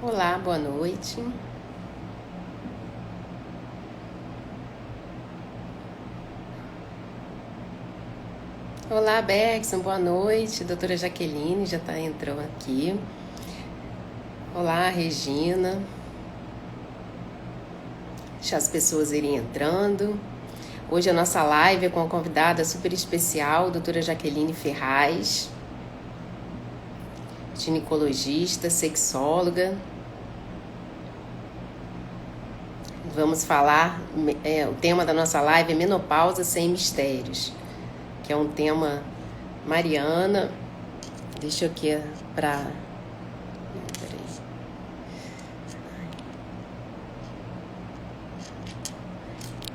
Olá, boa noite. Olá, Bergson, boa noite. Doutora Jaqueline já está entrando aqui. Olá, Regina. Deixa as pessoas irem entrando. Hoje a nossa live é com uma convidada super especial, doutora Jaqueline Ferraz, ginecologista, sexóloga. Vamos falar, o tema da nossa live é menopausa sem mistérios, que é um tema mariana. Deixa eu aqui para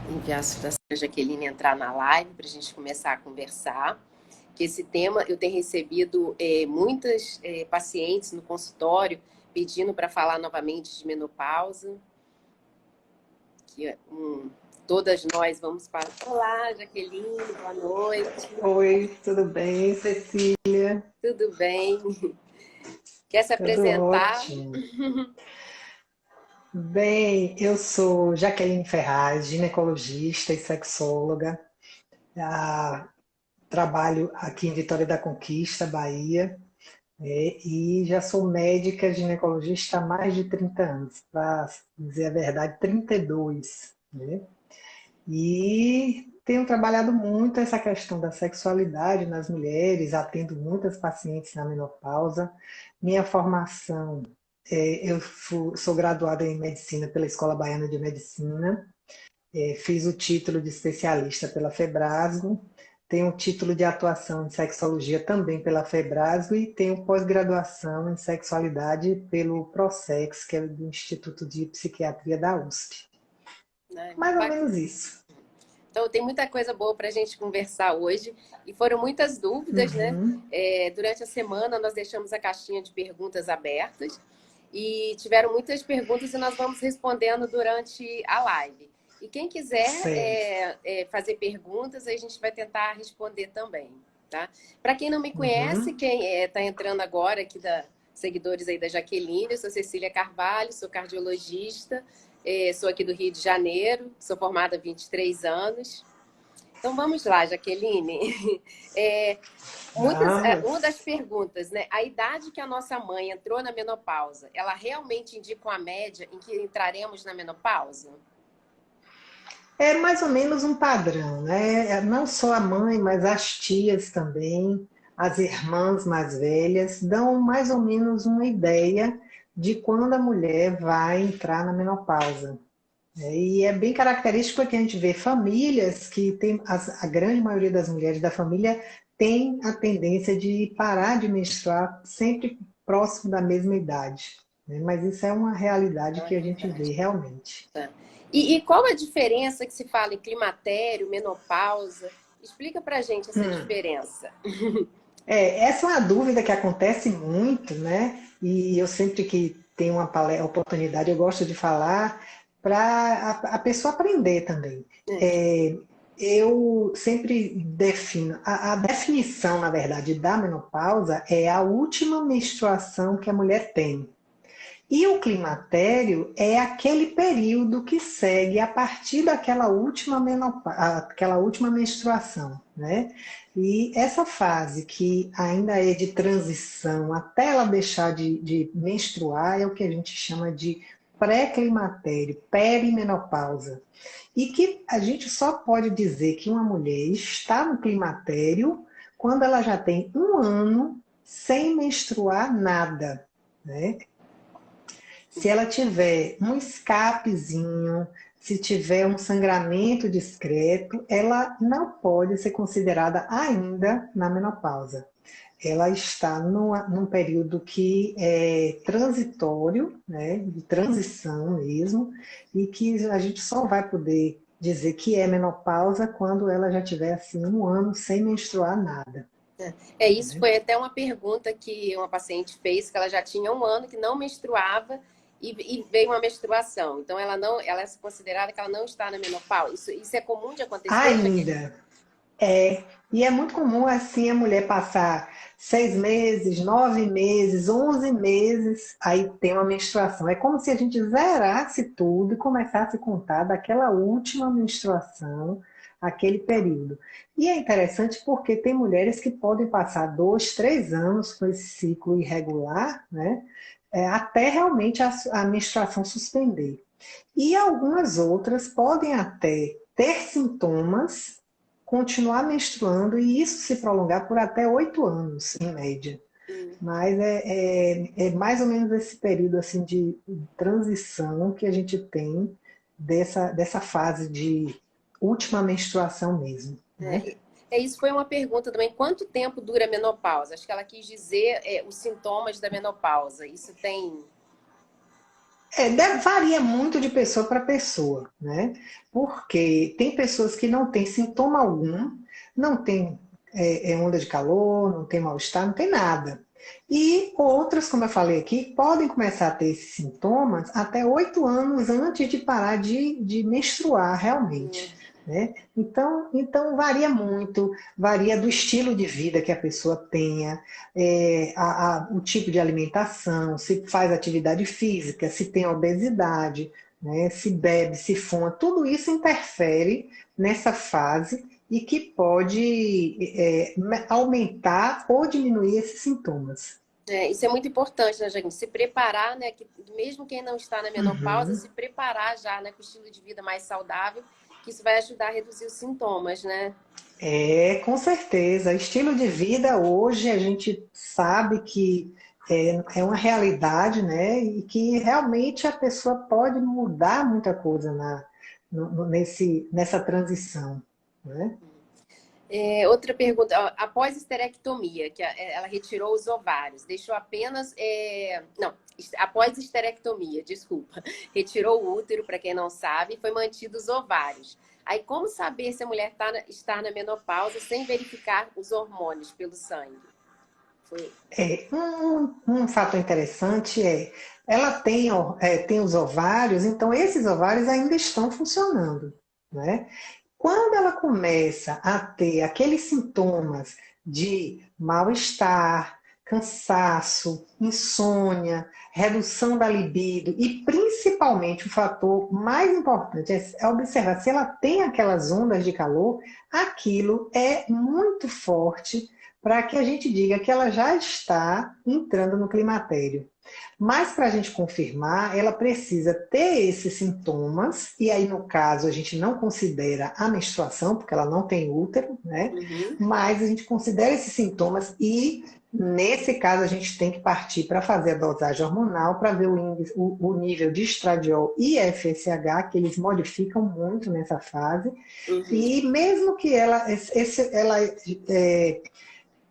enviar a da Jaqueline entrar na live para a gente começar a conversar. Que esse tema eu tenho recebido muitas pacientes no consultório pedindo para falar novamente de menopausa. Que todas nós vamos para. Olá, Jaqueline, boa noite. Oi, tudo bem, Cecília? Tudo bem? Quer se Tudo apresentar? ótimo. Bem, eu sou Jaqueline Ferraz, ginecologista e sexóloga. Ah, trabalho aqui em Vitória da Conquista, Bahia, e já sou médica ginecologista há mais de 30 anos, para dizer a verdade, 32, né? E tenho trabalhado muito essa questão da sexualidade nas mulheres, atendo muitas pacientes na menopausa. Minha formação, sou graduada em medicina pela Escola Baiana de Medicina, fiz o título de especialista pela Febrasgo, tenho o título de atuação em sexologia também pela Febrasgo e tenho pós-graduação em sexualidade pelo PROSEX, que é do Instituto de Psiquiatria da USP. Ai, muito Mais ou bacana. menos isso. Então, tem muita coisa boa para a gente conversar hoje. E foram muitas dúvidas, né? Uhum. Durante a semana, nós deixamos a caixinha de perguntas abertas. E tiveram muitas perguntas e nós vamos respondendo durante a live. E quem quiser Certo. fazer perguntas, a gente vai tentar responder também, tá? Para quem não me conhece, Uhum. quem está entrando agora aqui seguidores aí da Jaqueline, eu sou Cecília Carvalho, sou cardiologista, sou aqui do Rio de Janeiro, sou formada há 23 anos. Então vamos lá, Jaqueline. É, uma Vamos. das perguntas, né? A idade que a nossa mãe entrou na menopausa, ela realmente indica uma média em que entraremos na menopausa? É mais ou menos um padrão, né? Não só a mãe, mas as tias também, as irmãs mais velhas, dão mais ou menos uma ideia de quando a mulher vai entrar na menopausa. E é bem característico porque a gente vê famílias que tem a grande maioria das mulheres da família tem a tendência de parar de menstruar sempre próximo da mesma idade, né? Mas isso é uma realidade Não é que a gente vê verdade. realmente. Tá. E qual a diferença que se fala em climatério, menopausa? Explica pra gente essa diferença. Essa é uma dúvida que acontece muito, né? E eu sempre que tenho uma oportunidade, eu gosto de falar para a pessoa aprender também. É, eu sempre defino, a definição, na verdade, da menopausa é a última menstruação que a mulher tem. E o climatério é aquele período que segue a partir daquela aquela última menstruação, né? E essa fase que ainda é de transição até ela deixar de menstruar é o que a gente chama de pré-climatério, perimenopausa. E que a gente só pode dizer que uma mulher está no climatério quando ela já tem um ano sem menstruar nada, né? Se ela tiver um escapezinho, se tiver um sangramento discreto, ela não pode ser considerada ainda na menopausa. Ela está num período que é transitório, né, de transição mesmo, e que a gente só vai poder dizer que é menopausa quando ela já tiver assim um ano sem menstruar nada. Isso Né? foi até uma pergunta que uma paciente fez, que ela já tinha um ano que não menstruava e veio uma menstruação. Então ela é considerada que ela não está na menopausa. Isso é comum de acontecer, Jaqueline? Ainda, é. E é muito comum, assim, a mulher passar 6 meses, 9 meses, 11 meses, aí tem uma menstruação. É como se a gente zerasse tudo e começasse a contar daquela última menstruação, aquele período. E é interessante porque tem mulheres que podem passar 2, 3 anos com esse ciclo irregular, né? Até realmente a menstruação suspender. E algumas outras podem até ter sintomas, continuar menstruando e isso se prolongar por até 8 anos, em média. Hum. Mas é mais ou menos esse período assim de transição que a gente tem dessa fase de última menstruação mesmo, né? Isso foi uma pergunta também. Quanto tempo dura a menopausa? Acho que ela quis dizer os sintomas da menopausa. Isso tem. Varia muito de pessoa para pessoa, né? Porque tem pessoas que não têm sintoma algum, não tem onda de calor, não tem mal-estar, não tem nada. E outras, como eu falei aqui, podem começar a ter esses sintomas até 8 anos antes de parar de menstruar realmente. Né? Então varia muito, varia do estilo de vida que a pessoa tenha, o tipo de alimentação, se faz atividade física, se tem obesidade, né, se bebe, se fuma, tudo isso interfere nessa fase e que pode aumentar ou diminuir esses sintomas. Isso é muito importante, né, gente? Se preparar, né? Que mesmo quem não está na menopausa, Uhum. se preparar já, né, com estilo de vida mais saudável, que isso vai ajudar a reduzir os sintomas, né? Com certeza. Estilo de vida hoje a gente sabe que é uma realidade, né? E que realmente a pessoa pode mudar muita coisa nessa transição, né? Outra pergunta, ó, após esterectomia, que ela retirou os ovários, deixou apenas. Não, após esterectomia, desculpa, retirou o útero, para quem não sabe, e foi mantido os ovários. Aí, como saber se a mulher está na menopausa sem verificar os hormônios pelo sangue? Foi. Um fato interessante ela tem os ovários, então esses ovários ainda estão funcionando, né? Quando ela começa a ter aqueles sintomas de mal-estar, cansaço, insônia, redução da libido e principalmente o fator mais importante é observar se ela tem aquelas ondas de calor, aquilo é muito forte para que a gente diga que ela já está entrando no climatério. Mas para a gente confirmar, ela precisa ter esses sintomas, e aí no caso a gente não considera a menstruação, porque ela não tem útero, né? Uhum. Mas a gente considera esses sintomas e nesse caso a gente tem que partir para fazer a dosagem hormonal para ver o nível de estradiol e FSH, que eles modificam muito nessa fase. Uhum. E mesmo que ela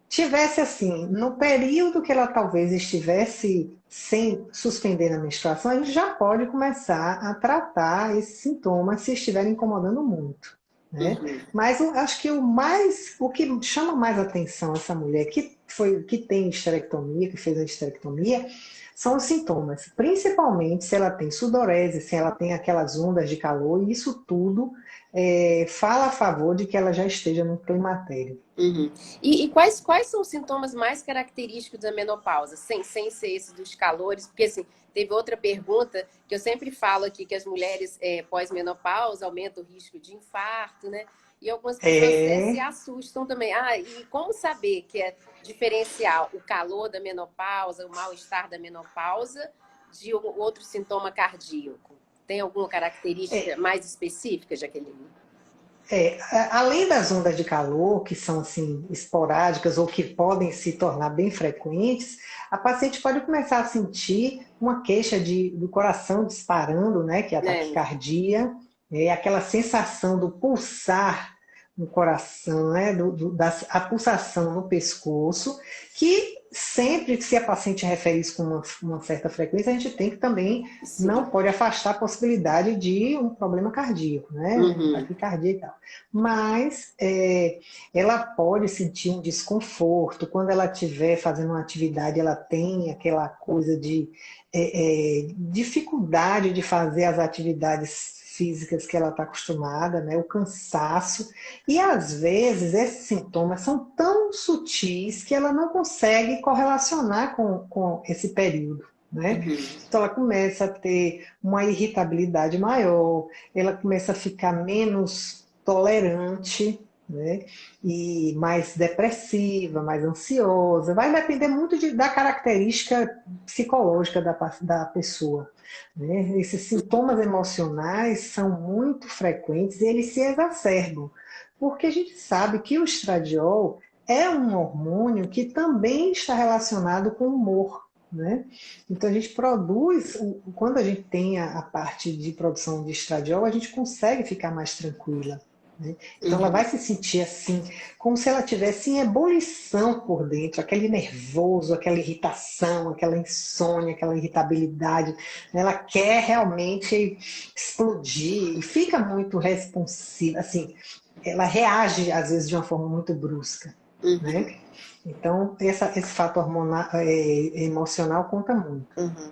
tivesse assim, no período que ela talvez estivesse sem suspender a menstruação, a gente já pode começar a tratar esses sintomas se estiverem incomodando muito. Né? Uhum. Mas eu acho que o que chama mais atenção essa mulher que tem esterectomia, que fez a esterectomia, são os sintomas, principalmente se ela tem sudorese, se ela tem aquelas ondas de calor, e isso tudo fala a favor de que ela já esteja no climatério. Uhum. E quais são os sintomas mais característicos da menopausa, sem ser esse dos calores? Porque, assim, teve outra pergunta que eu sempre falo aqui, que as mulheres pós-menopausa aumentam o risco de infarto, né? E algumas pessoas se assustam também. E como saber que é diferenciar o calor da menopausa, o mal-estar da menopausa, de outro sintoma cardíaco? Tem alguma característica mais específica, Jaqueline? Além das ondas de calor, que são assim esporádicas ou que podem se tornar bem frequentes, a paciente pode começar a sentir uma queixa do coração disparando, né, que é a taquicardia, aquela sensação do pulsar no coração, né, a pulsação no pescoço, que sempre que se a paciente refere isso com uma certa frequência, a gente tem que também, Sim. não pode afastar a possibilidade de um problema cardíaco, né, taquicardia e tal. Mas ela pode sentir um desconforto, quando ela estiver fazendo uma atividade, ela tem aquela coisa de dificuldade de fazer as atividades físicas que ela está acostumada, né? O cansaço. E às vezes esses sintomas são tão sutis que ela não consegue correlacionar com esse período, né? Uhum. Então ela começa a ter uma irritabilidade maior, ela começa a ficar menos tolerante, né? E mais depressiva, mais ansiosa. Vai depender muito da característica psicológica da pessoa, né? Esses sintomas emocionais são muito frequentes e eles se exacerbam, porque a gente sabe que o estradiol é um hormônio que também está relacionado com o humor, né? Então a gente produz, quando a gente tem a parte de produção de estradiol, a gente consegue ficar mais tranquila, né? Então ela vai Uhum. se sentir assim, como se ela tivesse em ebulição por dentro, aquele nervoso, aquela irritação, aquela insônia, aquela irritabilidade. Ela quer realmente explodir e fica muito responsiva, assim, ela reage às vezes de uma forma muito brusca, Uhum. né? Então esse fator hormonal, emocional conta muito. Uhum.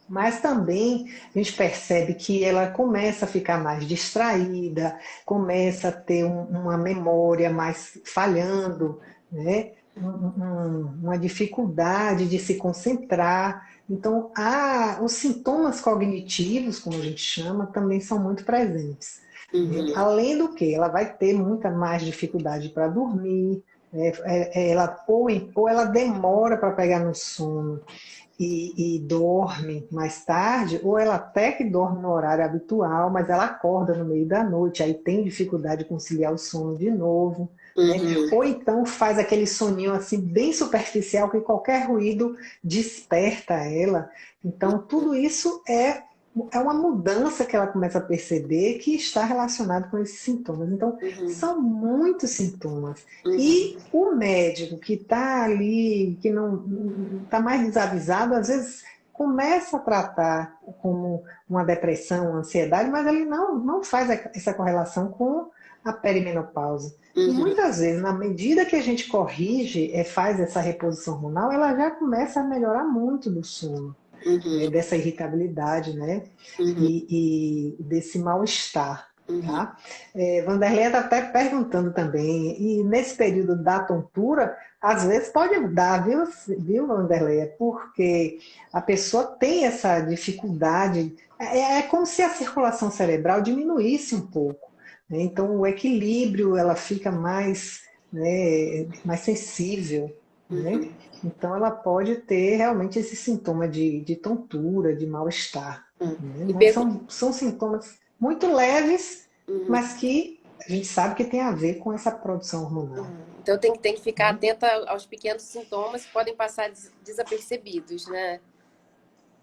Mas também a gente percebe que ela começa a ficar mais distraída, começa a ter uma memória mais falhando, né? Uma dificuldade de se concentrar. Então, os sintomas cognitivos, como a gente chama, também são muito presentes, né? Uhum. Além do que, ela vai ter muita mais dificuldade para dormir, né? Ou ela demora para pegar no sono e dorme mais tarde, ou ela até que dorme no horário habitual, mas ela acorda no meio da noite, aí tem dificuldade de conciliar o sono de novo, né? Uhum. Ou então faz aquele soninho assim bem superficial que qualquer ruído desperta ela. Então tudo isso é uma mudança que ela começa a perceber que está relacionado com esses sintomas. Então, Uhum. são muitos sintomas. Uhum. E o médico que está ali, que não está mais desavisado, às vezes começa a tratar como uma depressão, uma ansiedade, mas ele não faz essa correlação com a perimenopausa. E Uhum. muitas vezes, na medida que a gente corrige, faz essa reposição hormonal, ela já começa a melhorar muito do sono, Uhum. dessa irritabilidade, né? Uhum. E desse mal-estar. Uhum. Tá? Vanderlei está até perguntando também, e nesse período da tontura, às vezes pode mudar, viu, Vanderlei? Porque a pessoa tem essa dificuldade, é como se a circulação cerebral diminuísse um pouco, né? Então o equilíbrio, ela fica mais, né, mais sensível, né? Uhum. Então ela pode ter realmente esse sintoma de tontura, de mal-estar, Uhum. né? E Mas pergunta. são sintomas muito leves, Uhum. mas que a gente sabe que tem a ver com essa produção hormonal, Uhum. Então tem que ficar né? atenta aos pequenos sintomas que podem passar desapercebidos, né?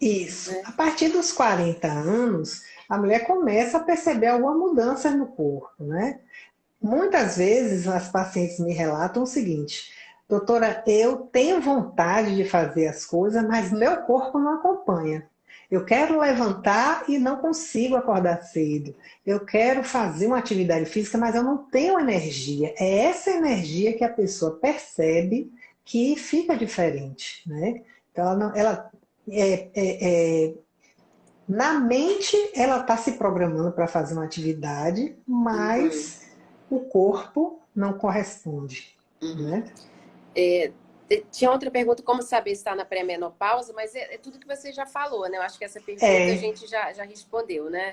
Isso. Né? A partir dos 40 anos, a mulher começa a perceber alguma mudança no corpo, né? Muitas vezes as pacientes me relatam o seguinte: doutora, eu tenho vontade de fazer as coisas, mas meu corpo não acompanha. Eu quero levantar e não consigo acordar cedo. Eu quero fazer uma atividade física, mas eu não tenho energia. É essa energia que a pessoa percebe que fica diferente, né? Então, é, é, é, na mente, ela está se programando para fazer uma atividade, Uhum. mas o corpo não corresponde, Uhum. né? É, tinha outra pergunta, como saber se está na pré-menopausa, mas é tudo que você já falou, né? Eu acho que essa pergunta a É, gente já respondeu, né?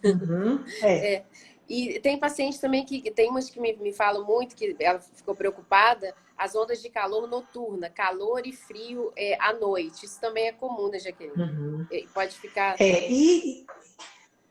uhum, É. E tem pacientes também tem umas que me falam muito, que ela ficou preocupada, as ondas de calor noturna, calor e frio à noite. Isso também é comum, né, Jaqueline? uhum. Pode ficar. E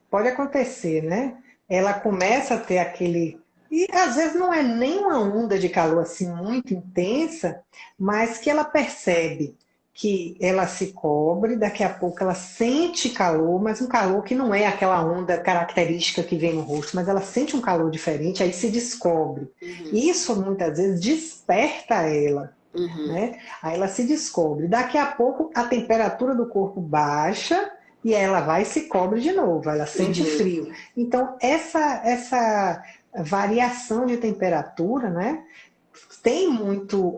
pode acontecer, né? Ela começa a ter aquele. E às vezes não é nem uma onda de calor assim muito intensa, mas que ela percebe que ela se cobre, daqui a pouco ela sente calor, mas um calor que não é aquela onda característica que vem no rosto, mas ela sente um calor diferente, aí se descobre. Uhum. Isso muitas vezes desperta ela, Uhum. né? Aí ela se descobre. Daqui a pouco a temperatura do corpo baixa e ela vai e se cobre de novo, ela sente Uhum. frio. Então, essa variação de temperatura, né, tem muito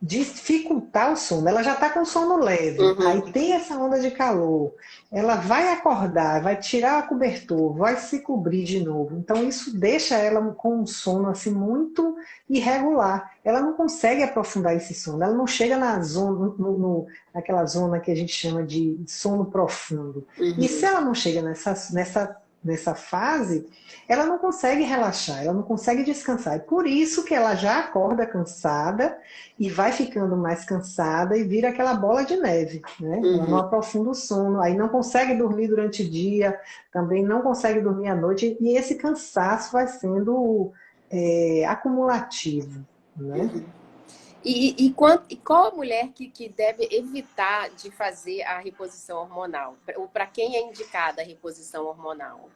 dificultar o sono. Ela já está com sono leve, aí Uhum. tem essa onda de calor, ela vai acordar, vai tirar a cobertor, vai se cobrir de novo. Então isso deixa ela com um sono assim muito irregular. Ela não consegue aprofundar esse sono, ela não chega na zona, naquela zona que a gente chama de sono profundo. E se Uhum. ela não chega nessa fase, ela não consegue relaxar, ela não consegue descansar. É por isso que ela já acorda cansada e vai ficando mais cansada e vira aquela bola de neve, né? Ela não Uhum. aprofunda o sono, aí não consegue dormir durante o dia, também não consegue dormir à noite, e esse cansaço vai sendo acumulativo, né? Uhum. E qual a mulher que deve evitar de fazer a reposição hormonal? Ou para quem é indicada a reposição hormonal?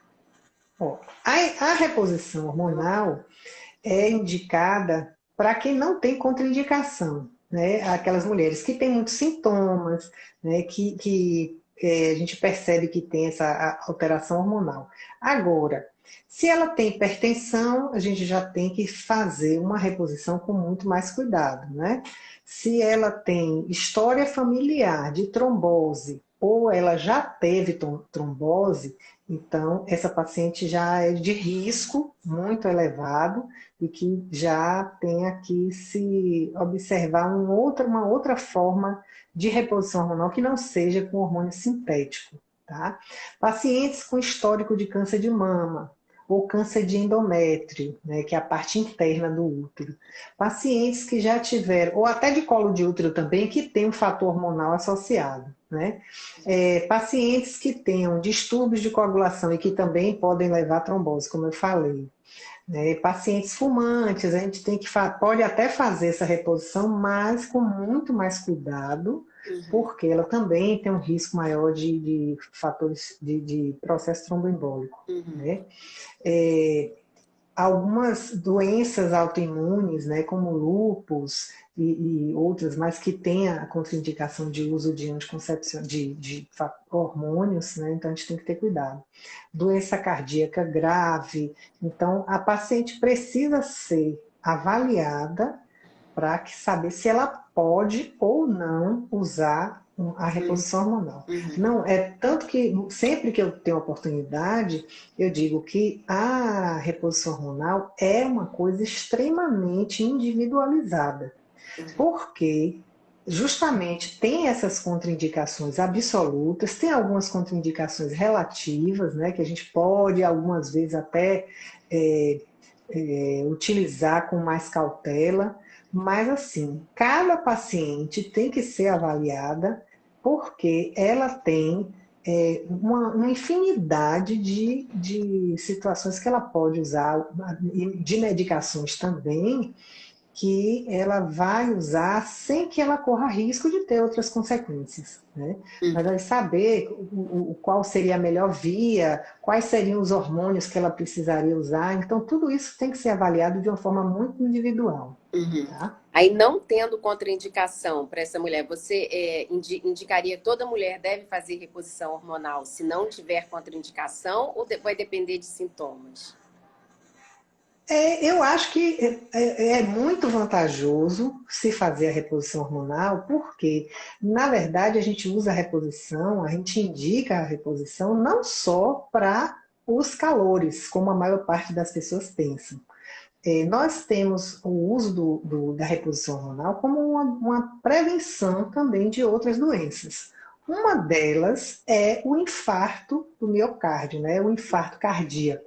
Ó, a reposição hormonal é indicada para quem não tem contraindicação, né? Aquelas mulheres que têm muitos sintomas, né? A gente percebe que tem essa alteração hormonal. Agora, se ela tem hipertensão, a gente já tem que fazer uma reposição com muito mais cuidado, né? Se ela tem história familiar de trombose ou ela já teve trombose, então essa paciente já é de risco muito elevado e que já tenha que se observar uma outra forma de reposição hormonal que não seja com hormônio sintético. Tá? Pacientes com histórico de câncer de mama ou câncer de endométrio, né, que é a parte interna do útero. Pacientes que já tiveram, ou até de colo de útero também, que tem um fator hormonal associado. Né? Pacientes que tenham distúrbios de coagulação e que também podem levar a trombose, como eu falei, né? Pacientes fumantes, a gente pode até fazer essa reposição, mas com muito mais cuidado, Uhum. porque ela também tem um risco maior de fatores de processo tromboembólico. Uhum. Né? É, Algumas doenças autoimunes, né, como lúpus e outras, mas que têm a contraindicação de uso de anticoncepção, de hormônios, né, então a gente tem que ter cuidado. Doença cardíaca grave, então a paciente precisa ser avaliada para saber se ela pode ou não usar a reposição hormonal. Uhum. Não, é tanto que sempre que eu tenho oportunidade, eu digo que a reposição hormonal é uma coisa extremamente individualizada, porque justamente tem essas contraindicações absolutas, tem algumas contraindicações relativas, né, que a gente pode algumas vezes até utilizar com mais cautela, mas assim, cada paciente tem que ser avaliada porque ela tem uma infinidade de situações que ela pode usar, de medicações também, que ela vai usar sem que ela corra risco de ter outras consequências. Né? Mas Uhum. vai saber qual seria a melhor via, quais seriam os hormônios que ela precisaria usar. Então, tudo isso tem que ser avaliado de uma forma muito individual. Uhum. Tá? Aí, não tendo contraindicação para essa mulher, você indicaria que toda mulher deve fazer reposição hormonal se não tiver contraindicação ou vai depender de sintomas? Eu acho que é muito vantajoso se fazer a reposição hormonal, porque, na verdade, a gente usa a reposição, a gente indica a reposição não só para os calores, como a maior parte das pessoas pensam. Nós temos o uso da reposição hormonal como uma prevenção também de outras doenças. Uma delas é o infarto do miocárdio, né? O infarto cardíaco.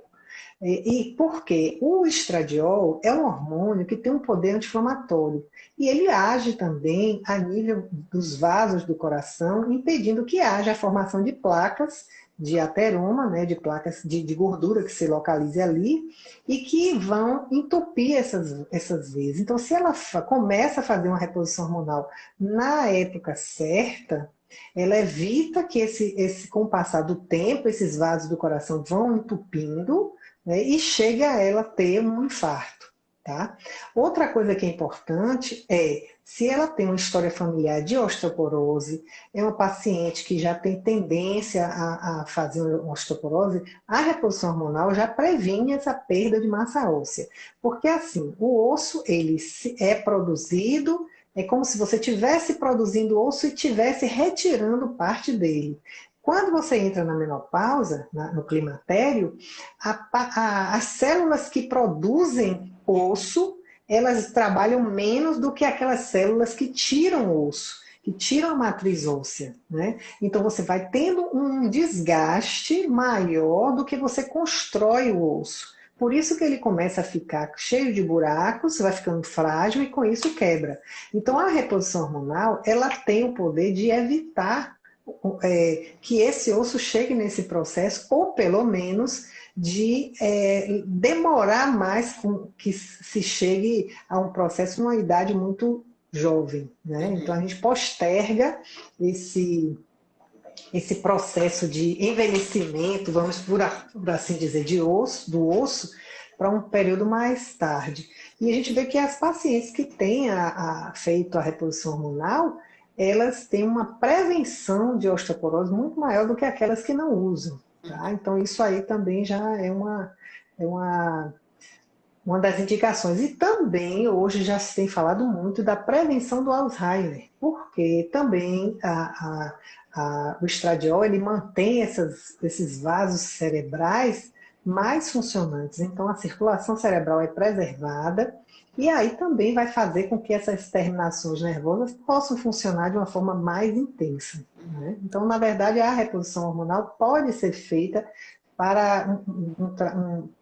E por quê? O estradiol é um hormônio que tem um poder anti-inflamatório. E ele age também a nível dos vasos do coração, impedindo que haja a formação de placas de ateroma, né, de placas de gordura que se localize ali, e que vão entupir essas veias. Então, se ela começa a fazer uma reposição hormonal na época certa, ela evita que com o passar do tempo, esses vasos do coração vão entupindo, né, e chega a ela ter um infarto. Tá? Outra coisa que é importante é, se ela tem uma história familiar de osteoporose, é uma paciente que já tem tendência a fazer uma osteoporose, a reposição hormonal já previne essa perda de massa óssea. Porque assim, o osso ele é produzido É como se você estivesse produzindo osso e estivesse retirando parte dele. Quando você entra na menopausa, no climatério, as células que produzem osso, elas trabalham menos do que aquelas células que tiram osso, que tiram a matriz óssea, né? Então você vai tendo um desgaste maior do que você constrói o osso. Por isso que ele começa a ficar cheio de buracos, vai ficando frágil e com isso quebra. Então a reposição hormonal, ela tem o poder de evitar que esse osso chegue nesse processo, ou pelo menos de demorar mais que se chegue a um processo numa idade muito jovem, né? Então a gente posterga esse processo de envelhecimento, vamos por assim dizer, do osso, para um período mais tarde. E a gente vê que as pacientes que têm feito a reposição hormonal, elas têm uma prevenção de osteoporose muito maior do que aquelas que não usam. Tá? Então isso aí também já uma das indicações. E também hoje já se tem falado muito da prevenção do Alzheimer, porque também o estradiol ele mantém esses vasos cerebrais mais funcionantes. Então a circulação cerebral é preservada e aí também vai fazer com que essas terminações nervosas possam funcionar de uma forma mais intensa, né? Então, na verdade, a reposição hormonal pode ser feita para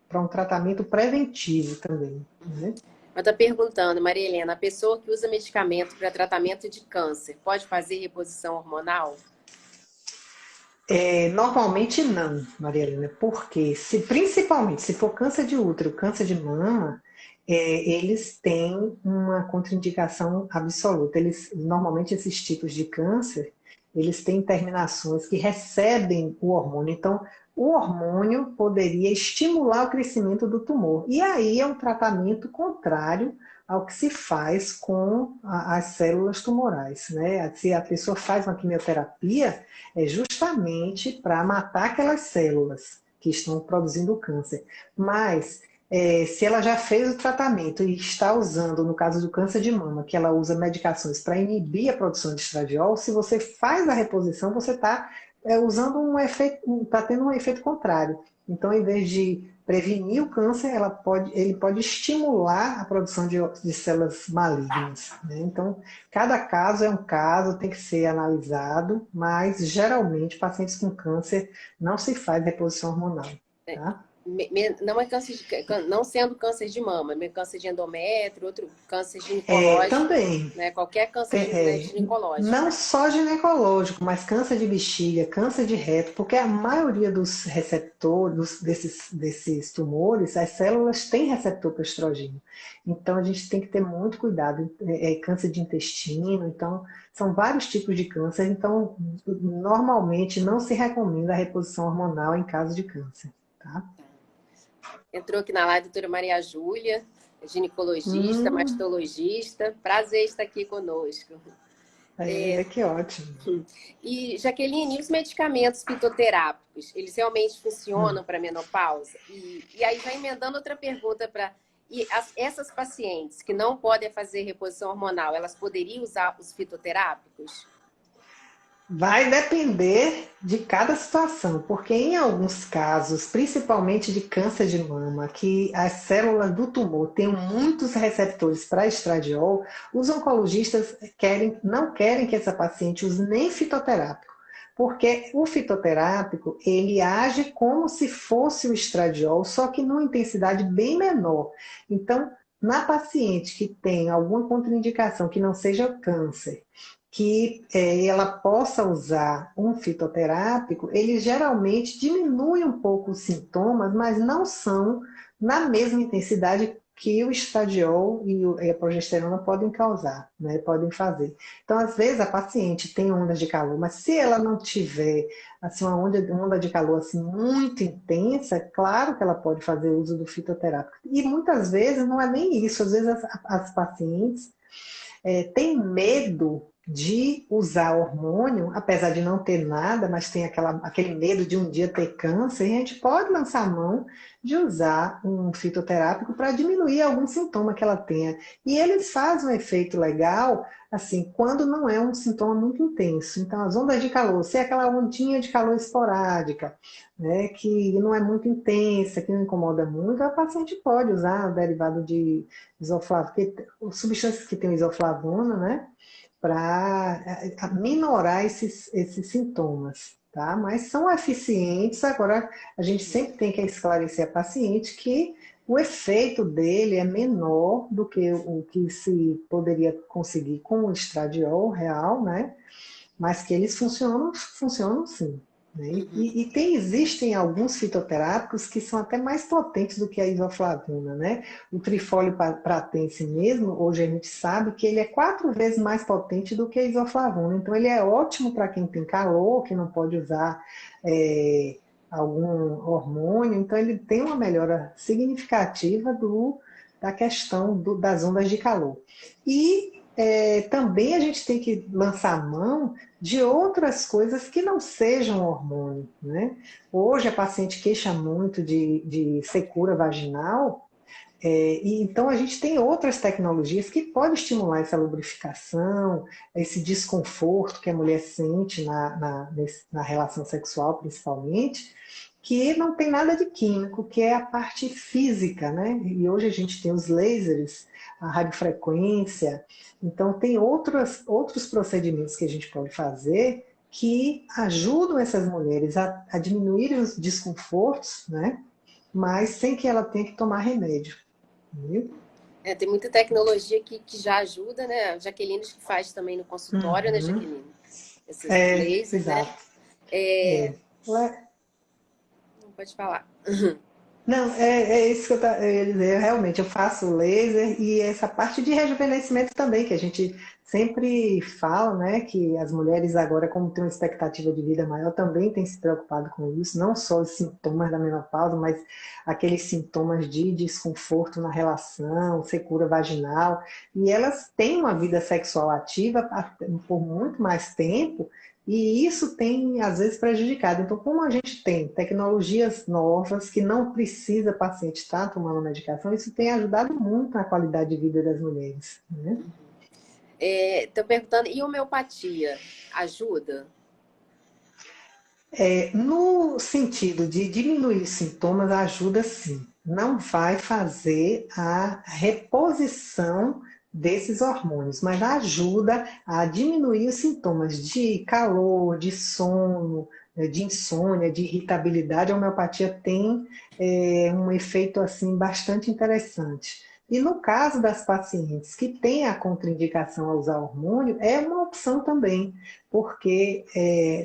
para um tratamento preventivo também, né? Eu estou perguntando, Maria Helena, a pessoa que usa medicamento para tratamento de câncer pode fazer reposição hormonal? Normalmente não, Maria Helena, porque principalmente se for câncer de útero, câncer de mama, eles têm uma contraindicação absoluta. Normalmente esses tipos de câncer, eles têm terminações que recebem o hormônio. Então, o hormônio poderia estimular o crescimento do tumor. E aí é um tratamento contrário ao que se faz com as células tumorais, né? Se a pessoa faz uma quimioterapia, é justamente para matar aquelas células que estão produzindo o câncer. Mas se ela já fez o tratamento e está usando, no caso do câncer de mama, que ela usa medicações para inibir a produção de estradiol, se você faz a reposição, você está usando está tendo um efeito contrário. Então, em vez de prevenir o câncer, ele pode estimular a produção de células malignas, né? Então, cada caso é um caso, tem que ser analisado, mas geralmente pacientes com câncer não se faz reposição hormonal, tá? Não é não sendo câncer de mama, é câncer de endométrio, outro câncer ginecológico, Também. né? Qualquer câncer ginecológico. Não só ginecológico, mas câncer de bexiga, câncer de reto, porque a maioria dos receptores desses tumores, as células têm receptor para estrogênio. Então a gente tem que ter muito cuidado. Câncer de intestino, então são vários tipos de câncer. Então normalmente não se recomenda a reposição hormonal em caso de câncer, tá? Entrou aqui na live a doutora Maria Júlia, ginecologista, mastologista. Prazer estar aqui conosco. Que ótimo. E, Jaqueline, os medicamentos fitoterápicos, eles realmente funcionam para menopausa? E aí, já emendando outra pergunta essas pacientes que não podem fazer reposição hormonal, elas poderiam usar os fitoterápicos? Vai depender de cada situação, porque em alguns casos, principalmente de câncer de mama, que as células do tumor têm muitos receptores para estradiol, os oncologistas não querem que essa paciente use nem fitoterápico, porque o fitoterápico ele age como se fosse o estradiol, só que numa intensidade bem menor. Então, na paciente que tem alguma contraindicação que não seja câncer, que ela possa usar um fitoterápico, ele geralmente diminui um pouco os sintomas, mas não são na mesma intensidade que o estradiol e a progesterona podem causar, né? Podem fazer. Então, às vezes, a paciente tem ondas de calor, mas se ela não tiver assim, uma onda de calor assim, muito intensa, claro que ela pode fazer uso do fitoterápico. E muitas vezes não é nem isso, às vezes as pacientes têm medo de usar hormônio, apesar de não ter nada, mas tem aquele medo de um dia ter câncer, e a gente pode lançar a mão de usar um fitoterápico para diminuir algum sintoma que ela tenha. E eles fazem um efeito legal, assim, quando não é um sintoma muito intenso. Então, as ondas de calor, se é aquela ondinha de calor esporádica, né, que não é muito intensa, que não incomoda muito, a paciente pode usar o derivado de isoflavona, porque substâncias que têm isoflavona, né, para minorar esses sintomas, tá? Mas são eficientes. Agora, a gente sempre tem que esclarecer a paciente que o efeito dele é menor do que o que se poderia conseguir com o estradiol real, né? Mas que eles funcionam sim. Né? E existem alguns fitoterápicos que são até mais potentes do que a isoflavona, né? O trifólio pratense mesmo, hoje a gente sabe que ele é 4 vezes mais potente do que a isoflavona. Então ele é ótimo para quem tem calor, que não pode usar algum hormônio. Então ele tem uma melhora significativa da questão das ondas de calor. E também a gente tem que lançar mão de outras coisas que não sejam hormônio, né? Hoje a paciente queixa muito de secura vaginal, e então a gente tem outras tecnologias que podem estimular essa lubrificação, esse desconforto que a mulher sente na relação sexual, principalmente, que não tem nada de químico, que é a parte física, né? E hoje a gente tem os lasers, a radiofrequência, então tem outros procedimentos que a gente pode fazer que ajudam essas mulheres a diminuir os desconfortos, né? Mas sem que ela tenha que tomar remédio. Viu? Tem muita tecnologia que já ajuda, né? A Jaqueline que faz também no consultório, né, Uhum. Jaqueline? Esses lasers, né? Exato. É, É. não pode falar. Não, é isso que eu ia dizer. Realmente, eu faço laser e essa parte de rejuvenescimento também, que a gente sempre fala, né? Que as mulheres agora, como têm uma expectativa de vida maior, também têm se preocupado com isso. Não só os sintomas da menopausa, mas aqueles sintomas de desconforto na relação, secura vaginal. E elas têm uma vida sexual ativa por muito mais tempo. E isso tem, às vezes, prejudicado. Então, como a gente tem tecnologias novas que não precisa o paciente estar tomando medicação, isso tem ajudado muito na qualidade de vida das mulheres. Né? Estou perguntando, e homeopatia ajuda? No sentido de diminuir os sintomas, ajuda sim. Não vai fazer a reposição desses hormônios, mas ajuda a diminuir os sintomas de calor, de sono, de insônia, de irritabilidade. A homeopatia tem um efeito assim bastante interessante. E no caso das pacientes que têm a contraindicação a usar hormônio, é uma opção também, porque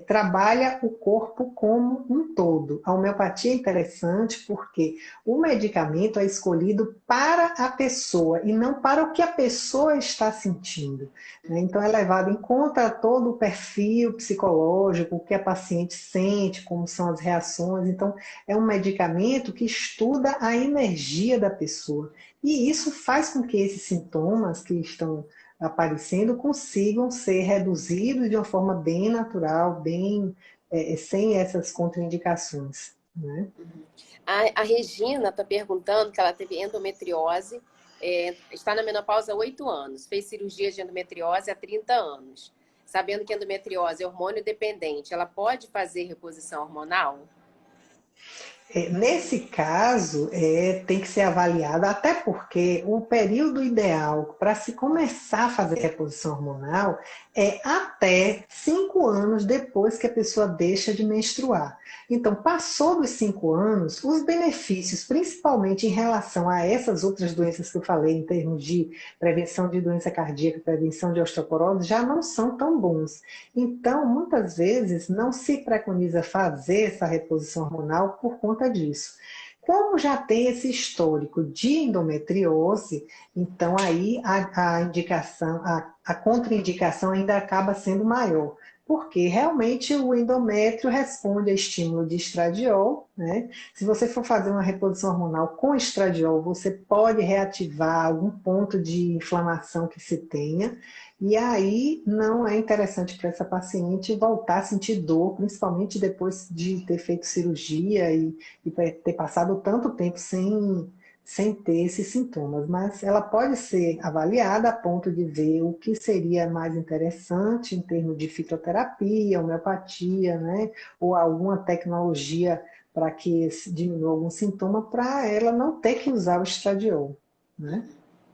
trabalha o corpo como um todo. A homeopatia é interessante porque o medicamento é escolhido para a pessoa e não para o que a pessoa está sentindo. Né? Então é levado em conta todo o perfil psicológico, o que a paciente sente, como são as reações. Então é um medicamento que estuda a energia da pessoa. E isso faz com que esses sintomas que estão aparecendo consigam ser reduzidos de uma forma bem natural, bem sem essas contraindicações. Né? A Regina está perguntando que ela teve endometriose, está na menopausa há 8 anos, fez cirurgia de endometriose há 30 anos. Sabendo que endometriose é hormônio dependente, ela pode fazer reposição hormonal? Nesse caso, tem que ser avaliado, até porque o período ideal para se começar a fazer reposição hormonal é até 5 anos depois que a pessoa deixa de menstruar. Então, passou dos 5 anos, os benefícios, principalmente em relação a essas outras doenças que eu falei, em termos de prevenção de doença cardíaca, prevenção de osteoporose, já não são tão bons. Então, muitas vezes, não se preconiza fazer essa reposição hormonal por conta disso. Como já tem esse histórico de endometriose, então aí a indicação, a contraindicação ainda acaba sendo maior, porque realmente o endométrio responde a estímulo de estradiol, né? Se você for fazer uma reposição hormonal com estradiol, você pode reativar algum ponto de inflamação que se tenha, E aí não é interessante para essa paciente voltar a sentir dor, principalmente depois de ter feito cirurgia e ter passado tanto tempo sem ter esses sintomas. Mas ela pode ser avaliada a ponto de ver o que seria mais interessante em termos de fitoterapia, homeopatia, né? Ou alguma tecnologia para que diminua algum sintoma, para ela não ter que usar o estradiol, né?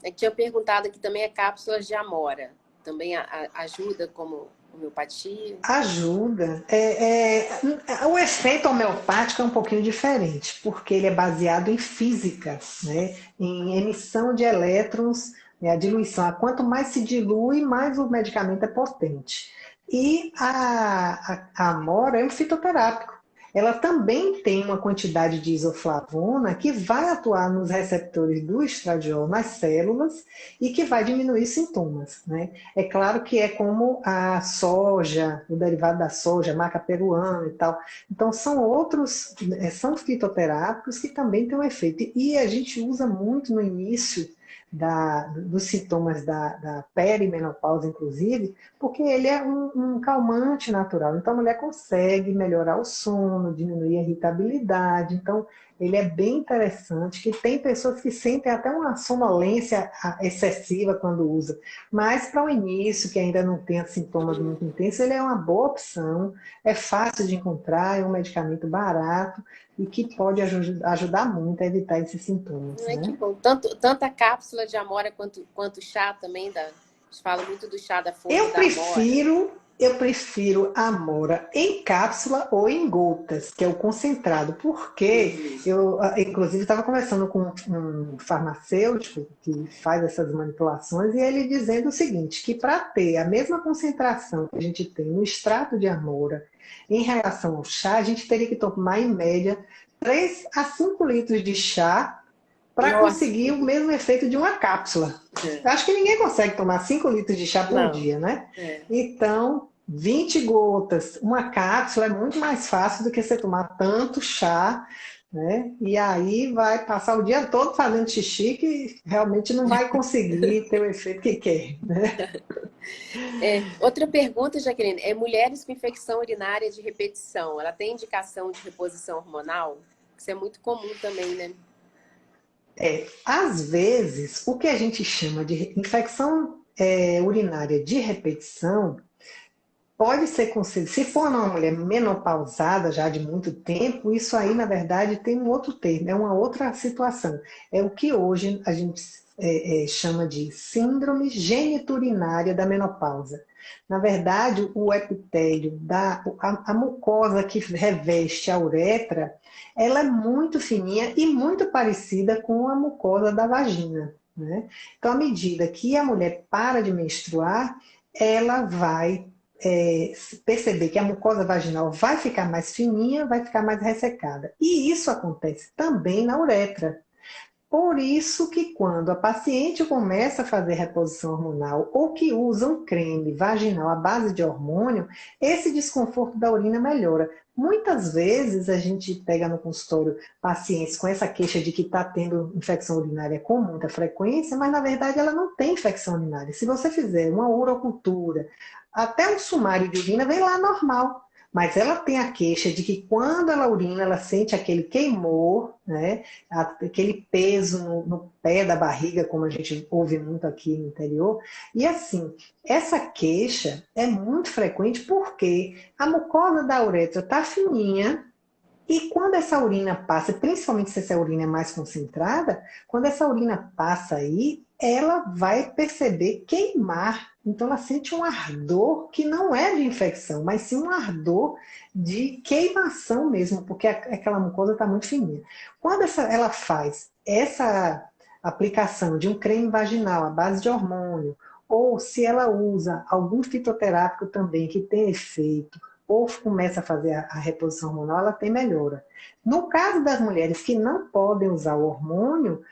Eu tinha perguntado aqui também a cápsulas de amora. Também ajuda como homeopatia? Ajuda. O efeito homeopático é um pouquinho diferente, porque ele é baseado em física, né? Em emissão de elétrons, né? A diluição. Quanto mais se dilui, mais o medicamento é potente. E a amora é um fitoterápico. Ela também tem uma quantidade de isoflavona que vai atuar nos receptores do estradiol nas células e que vai diminuir sintomas, né? É claro que é como a soja, o derivado da soja, maca peruana e tal. Então, são outros, são fitoterápicos que também têm um efeito. E a gente usa muito no início dos sintomas da perimenopausa, inclusive, porque ele é um calmante natural. Então, a mulher consegue melhorar o sono, diminuir a irritabilidade. Então, ele é bem interessante, que tem pessoas que sentem até uma sonolência excessiva quando usa. Mas para o início, que ainda não tem sintomas muito intensos, ele é uma boa opção, é fácil de encontrar, é um medicamento barato e que pode ajudar muito a evitar esses sintomas. Ai, que Né? bom. Tanto a cápsula de amora quanto o chá também. Eles falam muito do chá da força Eu da amora. prefiro a amora em cápsula ou em gotas, que é o concentrado, porque eu, inclusive, estava conversando com um farmacêutico que faz essas manipulações e ele dizendo o seguinte, que para ter a mesma concentração que a gente tem no extrato de amora em relação ao chá, a gente teria que tomar, em média, 3 a 5 litros de chá para Nossa. conseguir o mesmo efeito de uma cápsula. Eu acho que ninguém consegue tomar 5 litros de chá por Não. dia, né? Então, 20 gotas, uma cápsula é muito mais fácil do que você tomar tanto chá, né? E aí vai passar o dia todo fazendo xixi que realmente não vai conseguir ter o efeito que quer, né? Outra pergunta, Jaqueline, mulheres com infecção urinária de repetição, ela tem indicação de reposição hormonal? Isso é muito comum também, né? Às vezes, o que a gente chama de infecção urinária de repetição pode ser considerado, se for uma mulher menopausada já de muito tempo, isso aí, na verdade, tem um outro termo, é uma outra situação. É o que hoje a gente chama de síndrome geniturinária da menopausa. Na verdade, o epitélio, a mucosa que reveste a uretra, ela é muito fininha e muito parecida com a mucosa da vagina. Né? Então, à medida que a mulher para de menstruar, ela vai perceber que a mucosa vaginal vai ficar mais fininha, vai ficar mais ressecada. E isso acontece também na uretra. Por isso que quando a paciente começa a fazer reposição hormonal ou que usa um creme vaginal à base de hormônio, esse desconforto da urina melhora. Muitas vezes a gente pega no consultório pacientes com essa queixa de que está tendo infecção urinária com muita frequência, mas na verdade ela não tem infecção urinária. Se você fizer uma urocultura, até um sumário de urina vem lá normal. Mas ela tem a queixa de que quando ela urina, ela sente aquele queimor, né? Aquele peso no pé da barriga, como a gente ouve muito aqui no interior. E assim, essa queixa é muito frequente porque a mucosa da uretra está fininha, e quando essa urina passa, principalmente se essa urina é mais concentrada, quando essa urina passa aí, ela vai perceber queimar. Então ela sente um ardor que não é de infecção, mas sim um ardor de queimação mesmo, porque aquela mucosa está muito fininha. Quando ela faz essa aplicação de um creme vaginal à base de hormônio, ou se ela usa algum fitoterápico também que tem efeito, ou começa a fazer a reposição hormonal, ela tem melhora. No caso das mulheres que não podem usar o hormônio,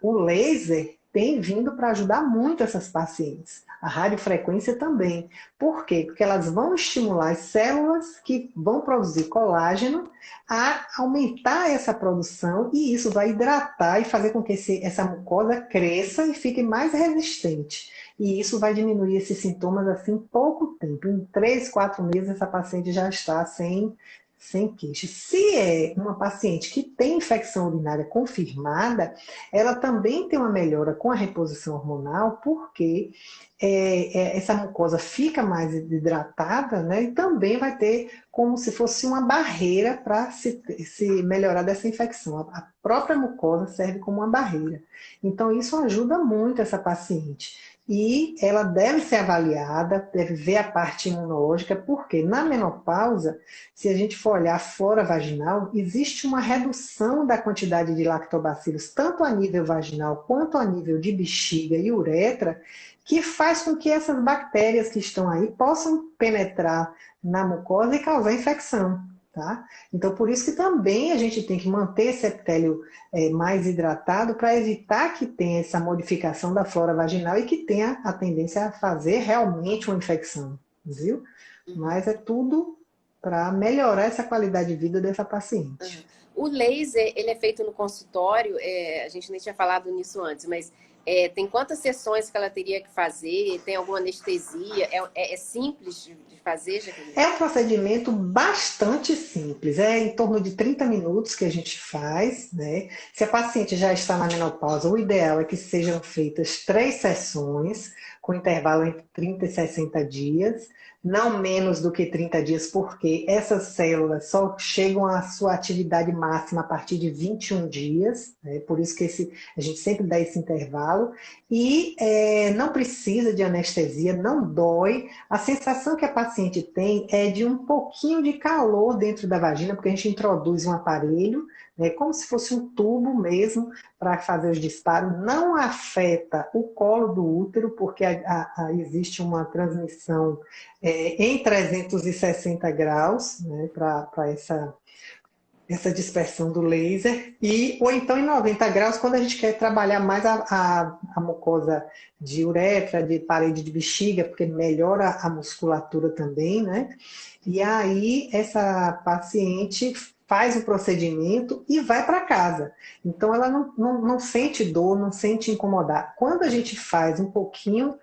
o laser tem vindo para ajudar muito essas pacientes. A radiofrequência também. Por quê? Porque elas vão estimular as células que vão produzir colágeno a aumentar essa produção e isso vai hidratar e fazer com que essa mucosa cresça e fique mais resistente. e isso vai diminuir esses sintomas assim em pouco tempo. Em 3, 4 meses, essa paciente já está sem queixa. Se é uma paciente que tem infecção urinária confirmada, ela também tem uma melhora com a reposição hormonal, porque essa mucosa fica mais hidratada, né? E também vai ter como se fosse uma barreira para se melhorar dessa infecção. A própria mucosa serve como uma barreira. Então, isso ajuda muito essa paciente. E ela deve ser avaliada, deve ver a parte imunológica, porque na menopausa, se a gente for olhar a flora vaginal, existe uma redução da quantidade de lactobacilos, tanto a nível vaginal quanto a nível de bexiga e uretra, que faz com que essas bactérias que estão aí possam penetrar na mucosa e causar infecção. Tá? Então, por isso que também a gente tem que manter esse epitélio mais hidratado para evitar que tenha essa modificação da flora vaginal e que tenha a tendência a fazer realmente uma infecção, viu? Mas é tudo para melhorar essa qualidade de vida dessa paciente. O laser, ele é feito no consultório, a gente nem tinha falado nisso antes, mas tem quantas sessões que ela teria que fazer? Tem alguma anestesia? É simples de fazer, Jaqueline? É um procedimento bastante simples. É em torno de 30 minutos que a gente faz, né? Se a paciente já está na menopausa, o ideal é que sejam feitas 3 sessões, com intervalo entre 30 e 60 dias. Não menos do que 30 dias, porque essas células só chegam à sua atividade máxima a partir de 21 dias, né? Por isso que a gente sempre dá esse intervalo. E não precisa de anestesia, não dói. A sensação que a paciente tem é de um pouquinho de calor dentro da vagina, porque a gente introduz um aparelho, né, como se fosse um tubo mesmo, para fazer os disparos. Não afeta o colo do útero, porque existe uma transmissão em 360 graus, né, para essa dispersão do laser, ou então em 90 graus, quando a gente quer trabalhar mais a mucosa de uretra, de parede de bexiga, porque melhora a musculatura também, né? E aí essa paciente faz o procedimento e vai para casa. Então ela não sente dor, não sente incomodar. Quando a gente faz um pouquinho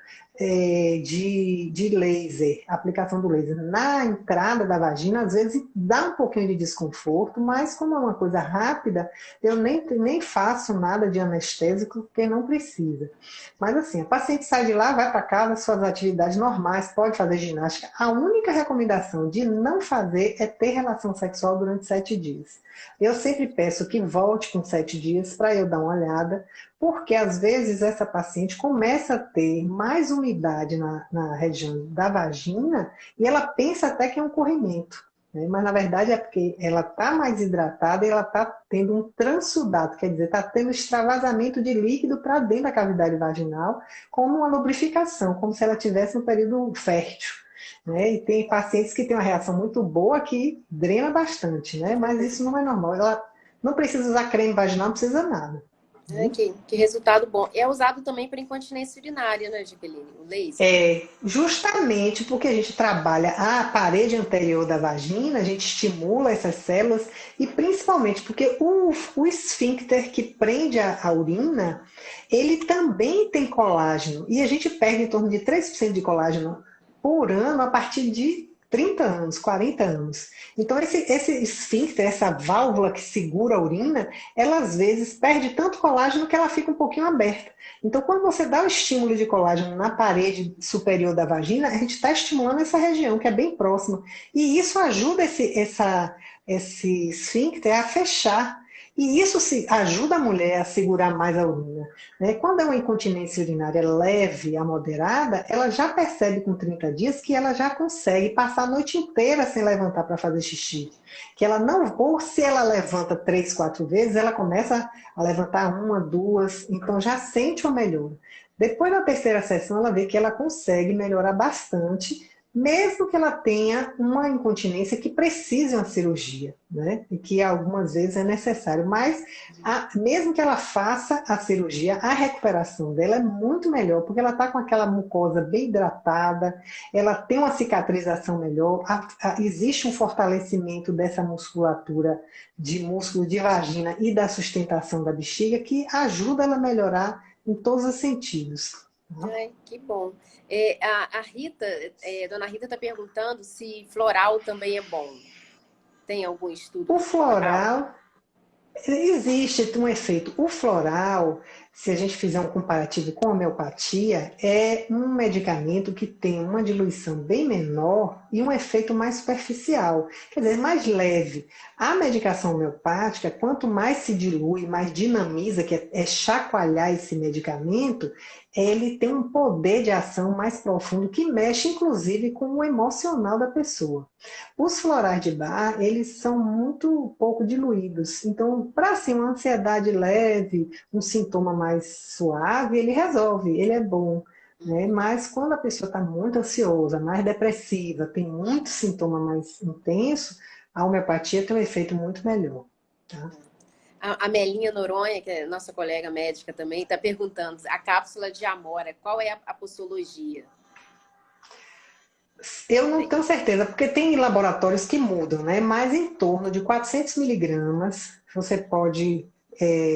de laser, aplicação do laser na entrada da vagina, às vezes dá um pouquinho de desconforto, mas como é uma coisa rápida, eu nem faço nada de anestésico, porque não precisa. Mas assim, a paciente sai de lá, vai para casa, suas atividades normais, pode fazer ginástica. A única recomendação de não fazer é ter relação sexual durante 7 dias. Eu sempre peço que volte com 7 dias para eu dar uma olhada, porque às vezes essa paciente começa a ter mais umidade na região da vagina e ela pensa até que é um corrimento, né? Mas na verdade é porque ela está mais hidratada e ela está tendo um transudato, quer dizer, está tendo extravasamento de líquido para dentro da cavidade vaginal, como uma lubrificação, como se ela estivesse no período fértil, né? E tem pacientes que têm uma reação muito boa que drena bastante, né? Mas isso não é normal. Ela não precisa usar creme vaginal, não precisa nada. Que resultado bom. É usado também para incontinência urinária, né, Jaqueline? O laser. Justamente porque a gente trabalha a parede anterior da vagina, a gente estimula essas células e principalmente porque o esfíncter que prende a urina, ele também tem colágeno e a gente perde em torno de 3% de colágeno por ano a partir de 30 anos, 40 anos. Então, esse esfíncter, essa válvula que segura a urina, ela às vezes perde tanto colágeno que ela fica um pouquinho aberta. Então, quando você dá o estímulo de colágeno na parede superior da vagina, a gente está estimulando essa região, que é bem próxima. E isso ajuda esse esfíncter a fechar. E isso ajuda a mulher a segurar mais a urina, né? Quando é uma incontinência urinária leve a moderada, ela já percebe com 30 dias que ela já consegue passar a noite inteira sem levantar para fazer xixi. Que ela não, ou se ela levanta 3, 4 vezes, ela começa a levantar 1, 2, então já sente uma melhora. Depois da terceira sessão, ela vê que ela consegue melhorar bastante, mesmo que ela tenha uma incontinência que precise uma cirurgia, né? E que algumas vezes é necessário. Mas, mesmo que ela faça a cirurgia, a recuperação dela é muito melhor, porque ela está com aquela mucosa bem hidratada, ela tem uma cicatrização melhor, existe um fortalecimento dessa musculatura de músculo de vagina e da sustentação da bexiga, que ajuda ela a melhorar em todos os sentidos. Ai, que bom. A Rita, Dona Rita está perguntando se floral também é bom. Tem algum estudo O com floral? floral, existe um efeito. O floral, se a gente fizer um comparativo com a homeopatia, é um medicamento que tem uma diluição bem menor e um efeito mais superficial, quer dizer, mais leve. A medicação homeopática, quanto mais se dilui, mais dinamiza, que é chacoalhar esse medicamento, ele tem um poder de ação mais profundo que mexe, inclusive, com o emocional da pessoa. Os florais de bar, eles são muito pouco diluídos. Então, para assim, uma ansiedade leve, um sintoma mais suave, ele resolve, ele é bom. Né? Mas quando a pessoa está muito ansiosa, mais depressiva, tem muito sintoma mais intenso, a homeopatia tem um efeito muito melhor. Tá? A Melinha Noronha, que é nossa colega médica também, está perguntando a cápsula de Amora, qual é a posologia? Eu não tenho certeza, porque tem laboratórios que mudam, né? Mas em torno de 400 miligramas você pode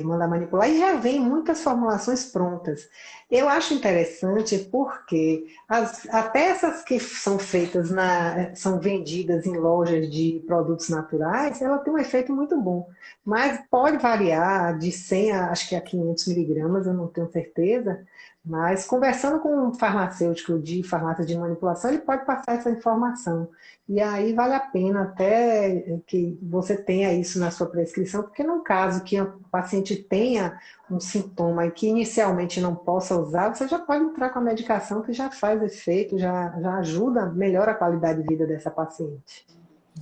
mandar manipular e já vem muitas formulações prontas. Eu acho interessante porque até essas que são feitas são vendidas em lojas de produtos naturais, ela tem um efeito muito bom. Mas pode variar de 100 a acho que a 500 miligramas, eu não tenho certeza. Mas conversando com um farmacêutico de farmácia de manipulação, ele pode passar essa informação. E aí vale a pena até que você tenha isso na sua prescrição, porque no caso que o paciente tenha um sintoma e que inicialmente não possa usar, você já pode entrar com a medicação que já faz efeito, já ajuda, melhora a qualidade de vida dessa paciente.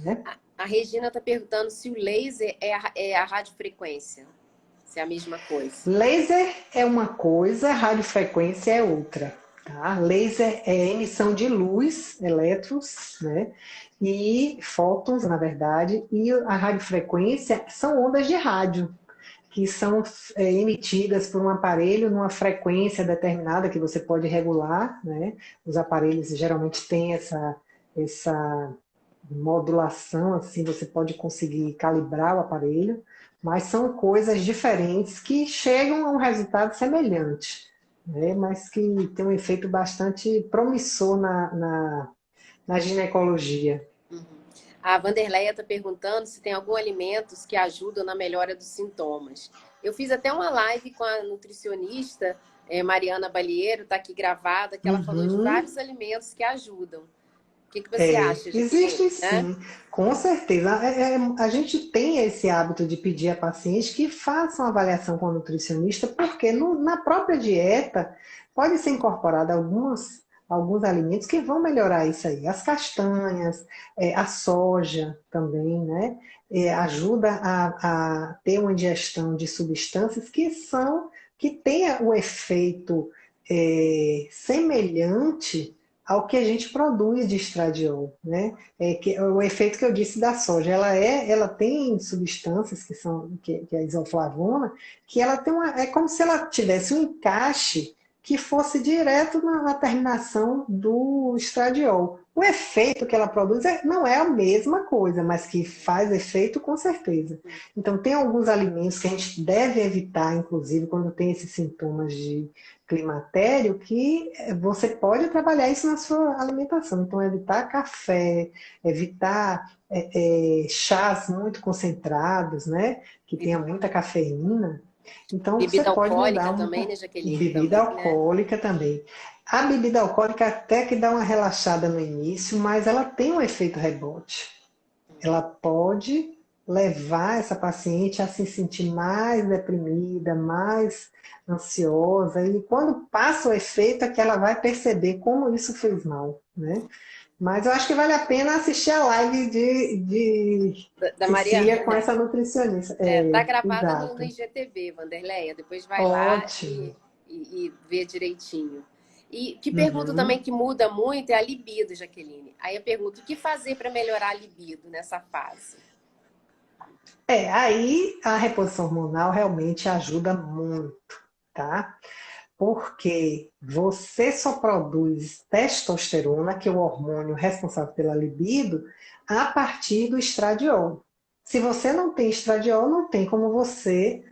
Né? A Regina está perguntando se o laser é a radiofrequência, se é a mesma coisa. Laser é uma coisa, radiofrequência é outra. Tá? Laser é emissão de luz, elétrons, né? E fótons, na verdade, e a radiofrequência são ondas de rádio, que são emitidas por um aparelho numa frequência determinada que você pode regular, né? Os aparelhos geralmente têm essa modulação, assim, você pode conseguir calibrar o aparelho, mas são coisas diferentes que chegam a um resultado semelhante, né? Mas que tem um efeito bastante promissor na ginecologia. Uhum. A Vanderleia está perguntando se tem algum alimento que ajudam na melhora dos sintomas. Eu fiz até uma live com a nutricionista Mariana Balieiro, está aqui gravada, que ela falou de Uhum. vários alimentos que ajudam. O que você acha, Jaqueline? Existe Né? sim, com certeza. A gente tem esse hábito de pedir a paciente que faça uma avaliação com a nutricionista, porque na própria dieta pode ser incorporada alguns alimentos que vão melhorar isso aí. As castanhas, a soja também, né? Ajuda a ter uma ingestão de substâncias que tenha o efeito semelhante ao que a gente produz de estradiol, né? O efeito que eu disse da soja, ela tem substâncias que é a isoflavona, que ela tem é como se ela tivesse um encaixe que fosse direto na terminação do estradiol. O efeito que ela produz não é a mesma coisa, mas que faz efeito com certeza. Então, tem alguns alimentos que a gente deve evitar, inclusive, quando tem esses sintomas de climatério, que você pode trabalhar isso na sua alimentação. Então, evitar café, evitar chás muito concentrados, né? Que tenha muita cafeína. Então, você Bebida pode alcoólica mudar também, né, Jaqueline? bebida Também, né? alcoólica também. A bebida alcoólica até que dá uma relaxada no início, mas ela tem um efeito rebote. Ela pode levar essa paciente a se sentir mais deprimida, mais ansiosa, e quando passa o efeito é que ela vai perceber como isso fez mal, né? Mas eu acho que vale a pena assistir a live de Da Cecília com Mariana. essa nutricionista. Tá gravada no Exato. IGTV, Vanderleia. Depois vai lá Ótimo. e vê direitinho. E que pergunta também Uhum. que muda muito é a libido, Jaqueline. Aí eu pergunto, o que fazer para melhorar a libido nessa fase? Aí a reposição hormonal realmente ajuda muito, tá? Porque você só produz testosterona, que é o hormônio responsável pela libido, a partir do estradiol. Se você não tem estradiol, não tem como você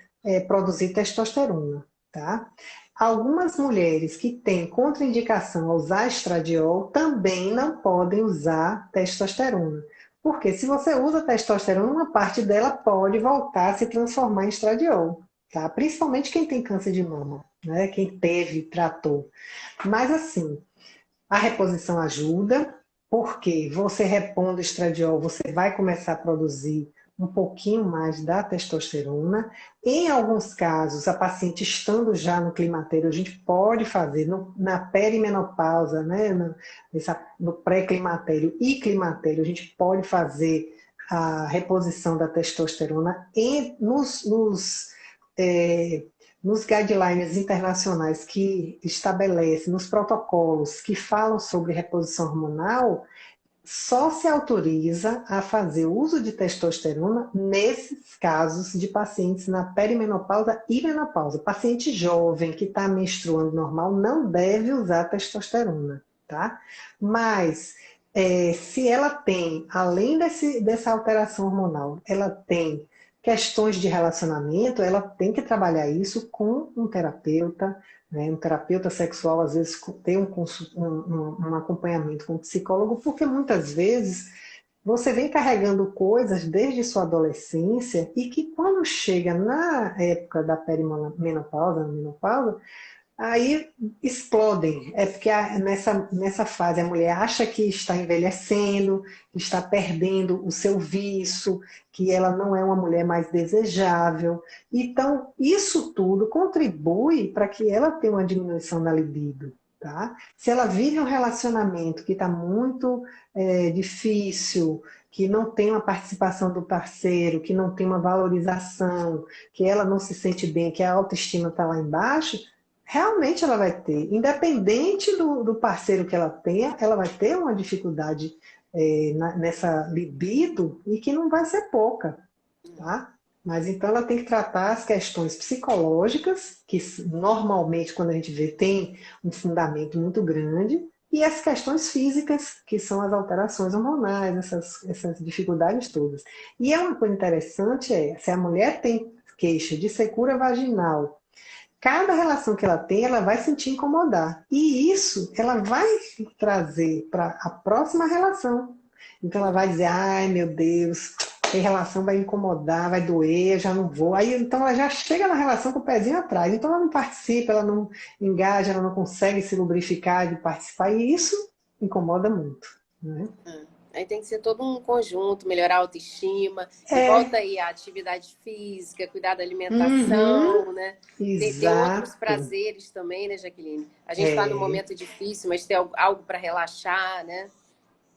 produzir testosterona. tá? Algumas mulheres que têm contraindicação a usar estradiol também não podem usar testosterona. Porque se você usa testosterona, uma parte dela pode voltar a se transformar em estradiol, tá? Principalmente quem tem câncer de mama, né? Quem teve, tratou. Mas assim, a reposição ajuda, porque você repondo o estradiol, você vai começar a produzir um pouquinho mais da testosterona. Em alguns casos, a paciente estando já no climatério, a gente pode fazer na perimenopausa, né, no pré-climatério e climatério, a gente pode fazer a reposição da testosterona é, nos guidelines internacionais que estabelecem, nos protocolos que falam sobre reposição hormonal, só se autoriza a fazer uso de testosterona nesses casos de pacientes na perimenopausa e menopausa. Paciente jovem que está menstruando normal não deve usar testosterona, tá? Mas se ela tem, além dessa alteração hormonal, ela tem questões de relacionamento, ela tem que trabalhar isso com um terapeuta, né? Um terapeuta sexual, às vezes, tem um acompanhamento com um psicólogo, porque muitas vezes você vem carregando coisas desde sua adolescência e que quando chega na época da perimenopausa, menopausa, aí explodem. É porque nessa fase a mulher acha que está envelhecendo, que está perdendo o seu vício, que ela não é uma mulher mais desejável. Então, isso tudo contribui para que ela tenha uma diminuição da libido. Tá? Se ela vive um relacionamento que está muito difícil, que não tem uma participação do parceiro, que não tem uma valorização, que ela não se sente bem, que a autoestima está lá embaixo, realmente ela vai ter, independente do parceiro que ela tenha, ela vai ter uma dificuldade nessa libido e que não vai ser pouca, tá? Mas então ela tem que tratar as questões psicológicas, que normalmente quando a gente vê tem um fundamento muito grande, e as questões físicas, que são as alterações hormonais, essas dificuldades todas. E é uma coisa interessante, se a mulher tem queixa de secura vaginal, cada relação que ela tem, ela vai sentir incomodar. E isso ela vai trazer para a próxima relação. Então ela vai dizer, ai meu Deus, a relação vai incomodar, vai doer, eu já não vou. Aí então ela já chega na relação com o pezinho atrás. Então ela não participa, ela não engaja, ela não consegue se lubrificar de participar. E isso incomoda muito. Né? Aí tem que ser todo um conjunto, melhorar a autoestima. E volta É. aí a atividade física, cuidar da Uhum. alimentação, né? Ter outros Exato. prazeres também, né, Jaqueline? A gente está num É. momento difícil, mas ter algo para relaxar, né?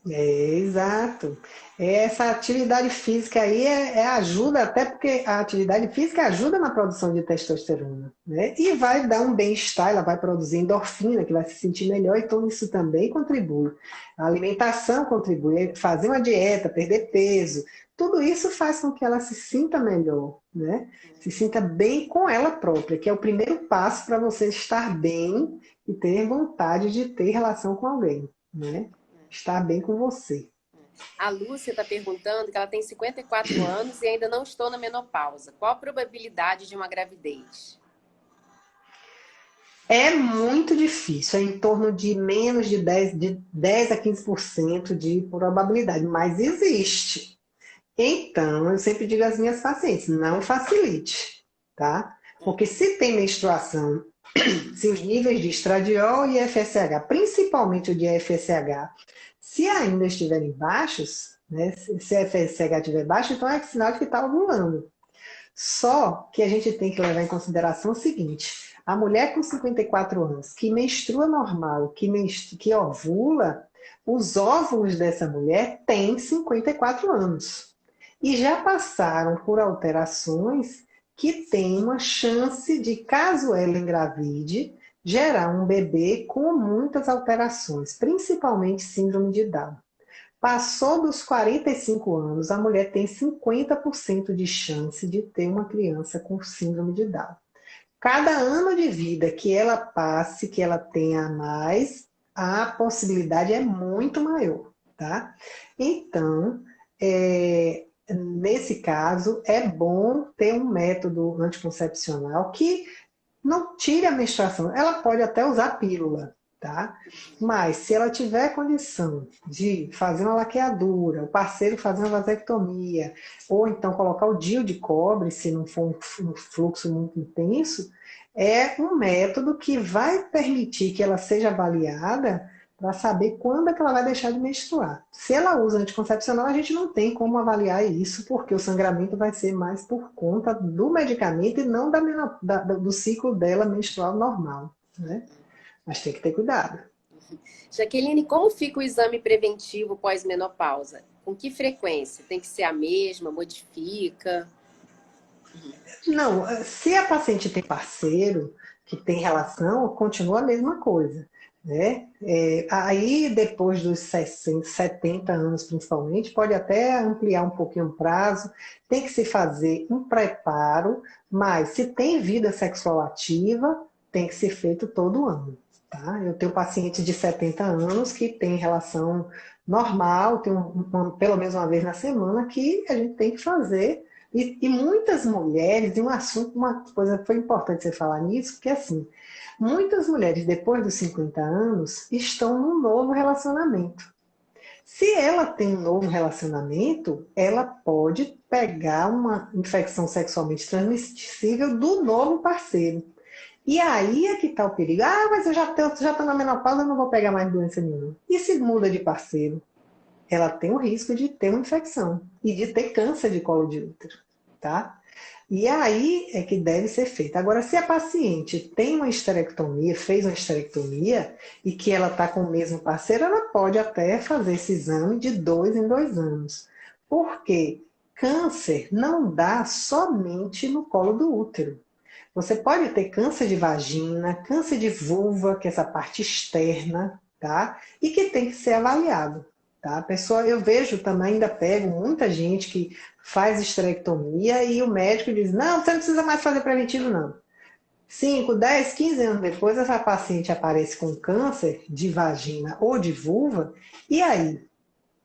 Exato. Essa atividade física aí ajuda, até porque a atividade física ajuda na produção de testosterona, né? E vai dar um bem-estar, ela vai produzir endorfina, que vai se sentir melhor, então isso também contribui. A alimentação contribui, fazer uma dieta, perder peso, tudo isso faz com que ela se sinta melhor, né? Se sinta bem com ela própria, que é o primeiro passo para você estar bem e ter vontade de ter relação com alguém, né? Estar bem com você. A Lúcia está perguntando que ela tem 54 anos e ainda não estou na menopausa. Qual a probabilidade de uma gravidez? É muito difícil, é em torno de menos de 10 a 15% de probabilidade, mas existe. Então, eu sempre digo às minhas pacientes, não facilite, tá? Porque se tem menstruação, se os níveis de estradiol e FSH, principalmente o de FSH, se ainda estiverem baixos, né? Se a FSH estiver baixo, então é sinal de que está ovulando. Só que a gente tem que levar em consideração o seguinte: a mulher com 54 anos que menstrua normal, que ovula, os óvulos dessa mulher têm 54 anos. E já passaram por alterações que têm uma chance de, caso ela engravide, gerar um bebê com muitas alterações, principalmente síndrome de Down. Passou dos 45 anos, a mulher tem 50% de chance de ter uma criança com síndrome de Down. Cada ano de vida que ela passe, que ela tenha a mais, a possibilidade é muito maior, tá? Então, nesse caso, é bom ter um método anticoncepcional que não tire a menstruação. Ela pode até usar pílula, tá? Mas se ela tiver condição de fazer uma laqueadura, o parceiro fazer uma vasectomia, ou então colocar o DIU de cobre, se não for um fluxo muito intenso, é um método que vai permitir que ela seja avaliada para saber quando é que ela vai deixar de menstruar. Se ela usa anticoncepcional, a gente não tem como avaliar isso, porque o sangramento vai ser mais por conta do medicamento e não do ciclo dela menstrual normal, né? Mas tem que ter cuidado. Jaqueline, como fica o exame preventivo pós-menopausa? Com que frequência? Tem que ser a mesma? Modifica? Não, se a paciente tem parceiro que tem relação, continua a mesma coisa, né? Aí, depois dos 60, 70 anos, principalmente, pode até ampliar um pouquinho o prazo. Tem que se fazer um preparo, mas se tem vida sexual ativa, tem que ser feito todo ano, tá? Eu tenho pacientes de 70 anos que têm relação normal, tem pelo menos uma vez na semana, que a gente tem que fazer. E muitas mulheres, e um assunto, uma coisa que foi importante você falar nisso, porque assim, muitas mulheres depois dos 50 anos estão num novo relacionamento. Se ela tem um novo relacionamento, ela pode pegar uma infecção sexualmente transmissível do novo parceiro. E aí é que está o perigo. Ah, mas eu já estou na menopausa, eu não vou pegar mais doença nenhuma. E se muda de parceiro? Ela tem o risco de ter uma infecção e de ter câncer de colo de útero, tá? E aí é que deve ser feito. Agora, se a paciente tem uma histerectomia, fez uma histerectomia e que ela está com o mesmo parceiro, ela pode até fazer esse exame de 2 em 2 anos. Porque câncer não dá somente no colo do útero. Você pode ter câncer de vagina, câncer de vulva, que é essa parte externa, tá? E que tem que ser avaliado. Tá? A pessoa, eu vejo também, ainda pego muita gente que faz esterectomia e o médico diz, não, você não precisa mais fazer preventivo, não. 5, 10, 15 anos depois, essa paciente aparece com câncer de vagina ou de vulva, e aí?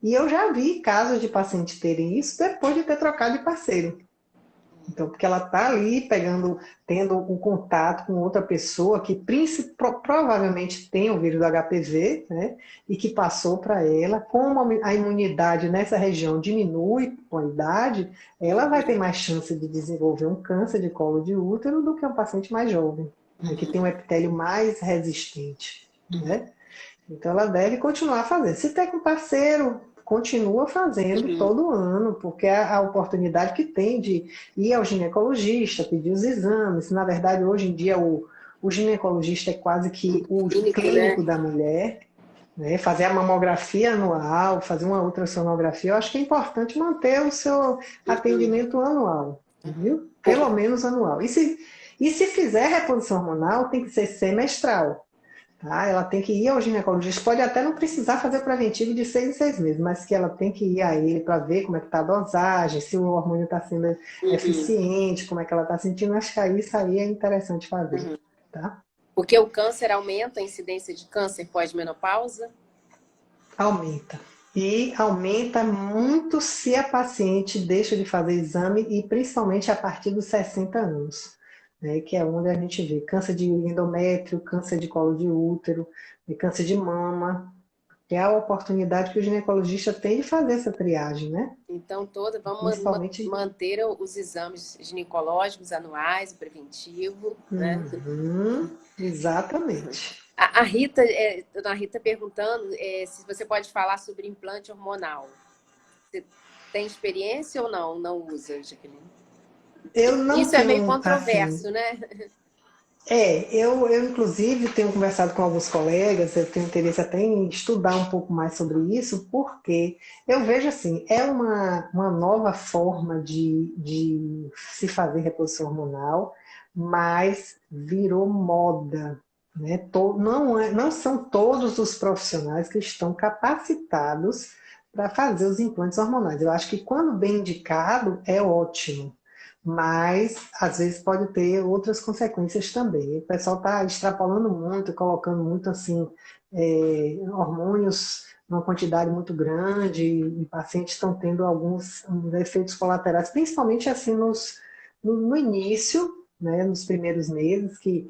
E eu já vi casos de pacientes terem isso depois de ter trocado de parceiro. Então, porque ela está ali tendo um contato com outra pessoa que provavelmente tem o vírus do HPV, né? E que passou para ela, como a imunidade nessa região diminui com a idade, ela vai ter mais chance de desenvolver um câncer de colo de útero do que um paciente mais jovem, né? Que tem um epitélio mais resistente, né? Então ela deve continuar fazendo. Se tem com parceiro, continua fazendo todo ano, porque é a oportunidade que tem de ir ao ginecologista, pedir os exames. Na verdade, hoje em dia, o ginecologista é quase que o clínico, né, da mulher, né? Fazer a mamografia anual, fazer uma ultrassonografia. Eu acho que é importante manter o seu atendimento anual, viu? Pelo menos anual. E se fizer reposição hormonal, tem que ser semestral. Tá? Ela tem que ir ao ginecologista, pode até não precisar fazer preventivo de 6 em 6 meses, mas que ela tem que ir a ele para ver como é que está a dosagem, se o hormônio está sendo eficiente, como é que ela está sentindo. Acho que isso aí é interessante fazer. Tá? Porque o câncer aumenta a incidência de câncer pós-menopausa? Aumenta. E aumenta muito se a paciente deixa de fazer exame e principalmente a partir dos 60 anos. Né, que é onde a gente vê câncer de endométrio, câncer de colo de útero, câncer de mama, que é a oportunidade que o ginecologista tem de fazer essa triagem, né? Então, vamos manter os exames ginecológicos anuais, preventivo, né? Exatamente. A Rita, dona Rita perguntando se você pode falar sobre implante hormonal. Você tem experiência ou não? Não usa, Jaqueline? Eu não Isso tenho, é meio controverso, assim, né? Eu inclusive tenho conversado com alguns colegas, eu tenho interesse até em estudar um pouco mais sobre isso, porque eu vejo assim, é uma nova forma de se fazer reposição hormonal, mas virou moda. Né? Não são todos os profissionais que estão capacitados para fazer os implantes hormonais. Eu acho que quando bem indicado, é ótimo, mas às vezes pode ter outras consequências também. O pessoal está extrapolando muito, colocando muito assim, hormônios numa quantidade muito grande, e pacientes estão tendo alguns efeitos colaterais, principalmente assim no início, né, nos primeiros meses, que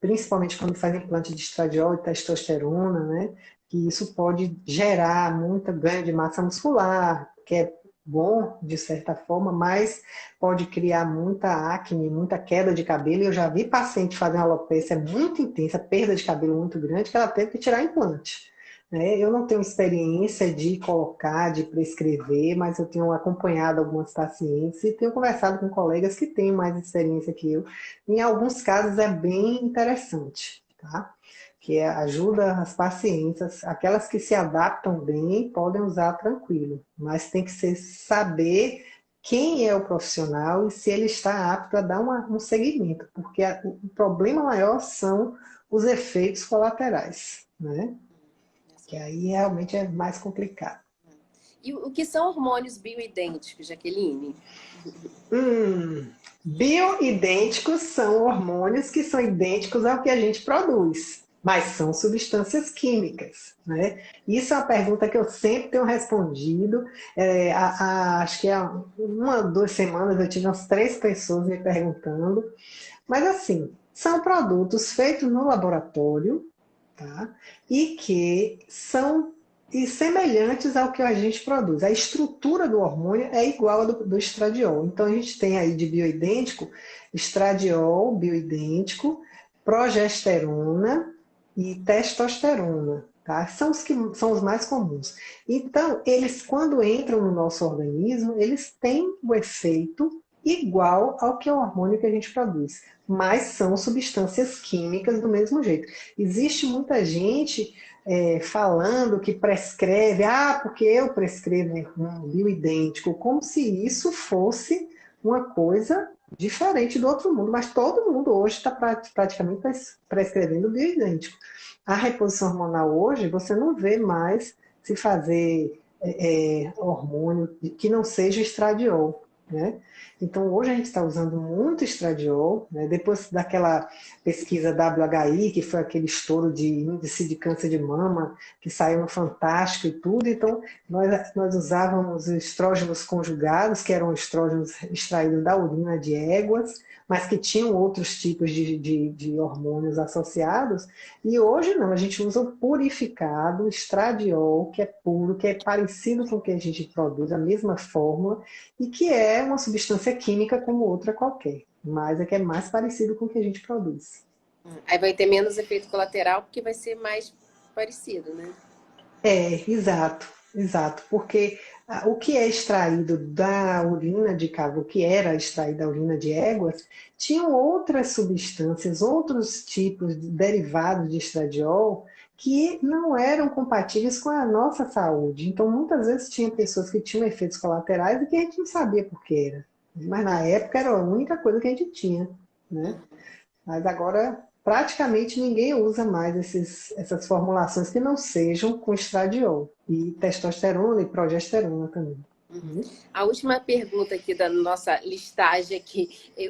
principalmente quando faz implante de estradiol e testosterona, né, que isso pode gerar muita ganho de massa muscular, que é bom de certa forma, mas pode criar muita acne, muita queda de cabelo. E eu já vi paciente fazer uma alopecia muito intensa, perda de cabelo muito grande, que ela teve que tirar implante. Né? Eu não tenho experiência de colocar, de prescrever, mas eu tenho acompanhado algumas pacientes e tenho conversado com colegas que têm mais experiência que eu. Em alguns casos é bem interessante, tá? Que ajuda as pacientes, aquelas que se adaptam bem, podem usar tranquilo, mas tem que saber quem é o profissional e se ele está apto a dar um seguimento, porque o problema maior são os efeitos colaterais, né? Que aí realmente é mais complicado. E o que são hormônios bioidênticos, Jaqueline? Bioidênticos são hormônios que são idênticos ao que a gente produz, mas são substâncias químicas, né? Isso é uma pergunta que eu sempre tenho respondido. Acho que há 1 ou 2 semanas eu tive umas 3 pessoas me perguntando. Mas assim, são produtos feitos no laboratório, tá? E que são semelhantes ao que a gente produz. A estrutura do hormônio é igual a do estradiol. Então a gente tem aí de bioidêntico, estradiol bioidêntico, progesterona e testosterona. Tá? São os que são os mais comuns. Então, eles, quando entram no nosso organismo, eles têm o efeito igual ao que é o hormônio que a gente produz, mas são substâncias químicas do mesmo jeito. Existe muita gente falando que prescreve, porque eu prescrevo um bioidêntico, como se isso fosse uma coisa diferente do outro mundo, mas todo mundo hoje está praticamente prescrevendo bioidêntico. A reposição hormonal hoje, você não vê mais se fazer hormônio que não seja estradiol, né? Então, hoje a gente está usando muito estradiol, né? Depois daquela pesquisa WHI, que foi aquele estouro de índice de câncer de mama, que saiu no Fantástico e tudo, então nós usávamos estrógenos conjugados, que eram estrógenos extraídos da urina de éguas, mas que tinham outros tipos de hormônios associados, e hoje não, a gente usa o purificado, estradiol, que é puro, que é parecido com o que a gente produz, a mesma fórmula, e que é uma substância química como outra qualquer, mas é que é mais parecido com o que a gente produz. Aí vai ter menos efeito colateral porque vai ser mais parecido, né? Exato, exato, porque o que é extraído da urina de cabra, o que era extraído da urina de éguas, tinham outras substâncias, outros tipos de derivados de estradiol que não eram compatíveis com a nossa saúde. Então, muitas vezes tinha pessoas que tinham efeitos colaterais e que a gente não sabia por que era. Mas na época era a única coisa que a gente tinha, né? Mas agora praticamente ninguém usa mais essas formulações que não sejam com estradiol. E testosterona e progesterona também. A última pergunta aqui da nossa listagem aqui.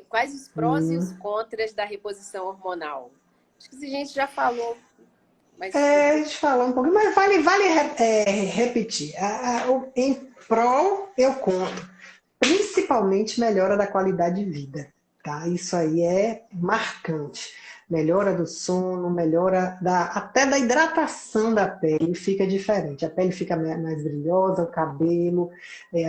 Quais os prós e os Hum. contras da reposição hormonal? Acho que a gente já falou, mas... A gente falou um pouquinho, mas vale repetir. Em prol, eu conto. Principalmente melhora da qualidade de vida, tá? Isso aí é marcante. Melhora do sono, melhora até da hidratação da pele, fica diferente. A pele fica mais brilhosa, o cabelo,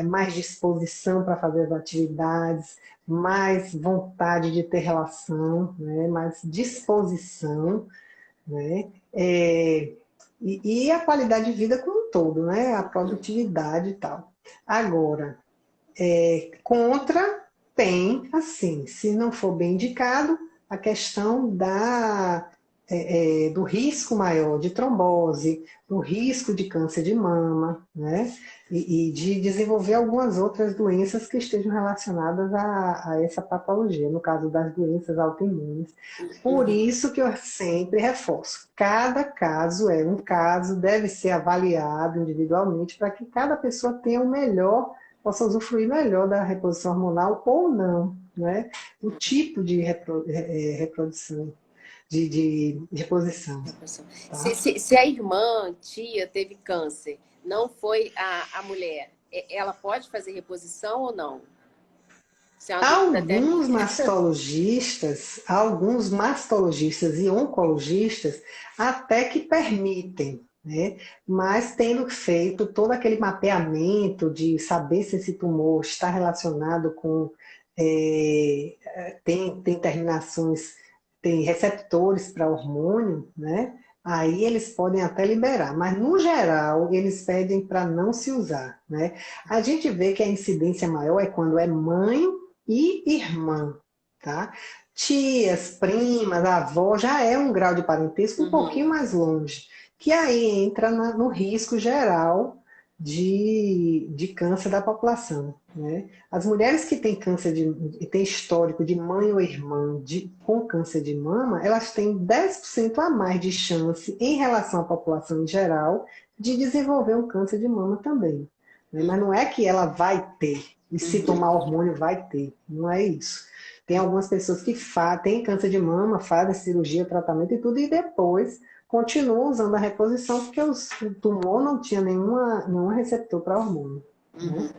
mais disposição para fazer as atividades, mais vontade de ter relação, né? Mais disposição, né? E a qualidade de vida como um todo, né? A produtividade e tal. Agora, contra tem, assim, se não for bem indicado, a questão do risco maior de trombose, do risco de câncer de mama, né? E de desenvolver algumas outras doenças que estejam relacionadas a essa patologia, no caso das doenças autoimunes. Por isso que eu sempre reforço, cada caso é um caso, deve ser avaliado individualmente para que cada pessoa tenha o melhor, possa usufruir melhor da reposição hormonal ou não, né? O tipo de reprodução, de reposição. Tá? Se a irmã, tia, teve câncer, não foi a mulher, ela pode fazer reposição ou não? Isso é uma dúvida até minha. Alguns mastologistas e oncologistas até que permitem, né? Mas tendo feito todo aquele mapeamento de saber se esse tumor está relacionado com tem terminações, tem receptores para hormônio, né? Aí eles podem até liberar, mas no geral eles pedem para não se usar, né? A gente vê que a incidência maior é quando é mãe e irmã, tá? Tias, primas, avó, já é um grau de parentesco um pouquinho Uhum. mais longe, que aí entra no risco geral de câncer da população, né? As mulheres que têm câncer têm histórico de mãe ou irmã com câncer de mama, elas têm 10% a mais de chance em relação à população em geral de desenvolver um câncer de mama também, né? Mas não é que ela vai ter, e se Uhum. tomar hormônio vai ter, não é isso. Tem algumas pessoas que têm câncer de mama, fazem cirurgia, tratamento e tudo, e depois continuam usando a reposição porque o tumor não tinha nenhum receptor para hormônio, né? Uhum. Vamos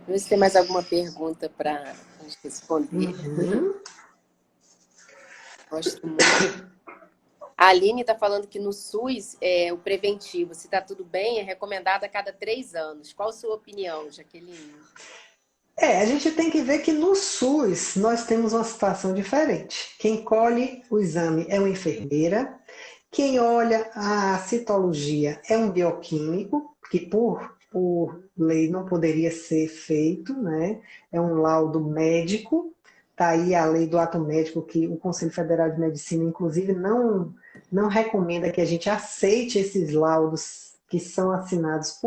ver se tem mais alguma pergunta para a gente responder. Uhum. Gosto muito. A Aline está falando que no SUS, o preventivo, se está tudo bem, é recomendado a cada 3 anos. Qual a sua opinião, Jaqueline? A gente tem que ver que no SUS nós temos uma situação diferente. Quem colhe o exame é uma enfermeira, quem olha a citologia é um bioquímico, que por lei não poderia ser feito, né? É um laudo médico. Está aí a lei do ato médico, que o Conselho Federal de Medicina, inclusive, não recomenda que a gente aceite esses laudos que são assinados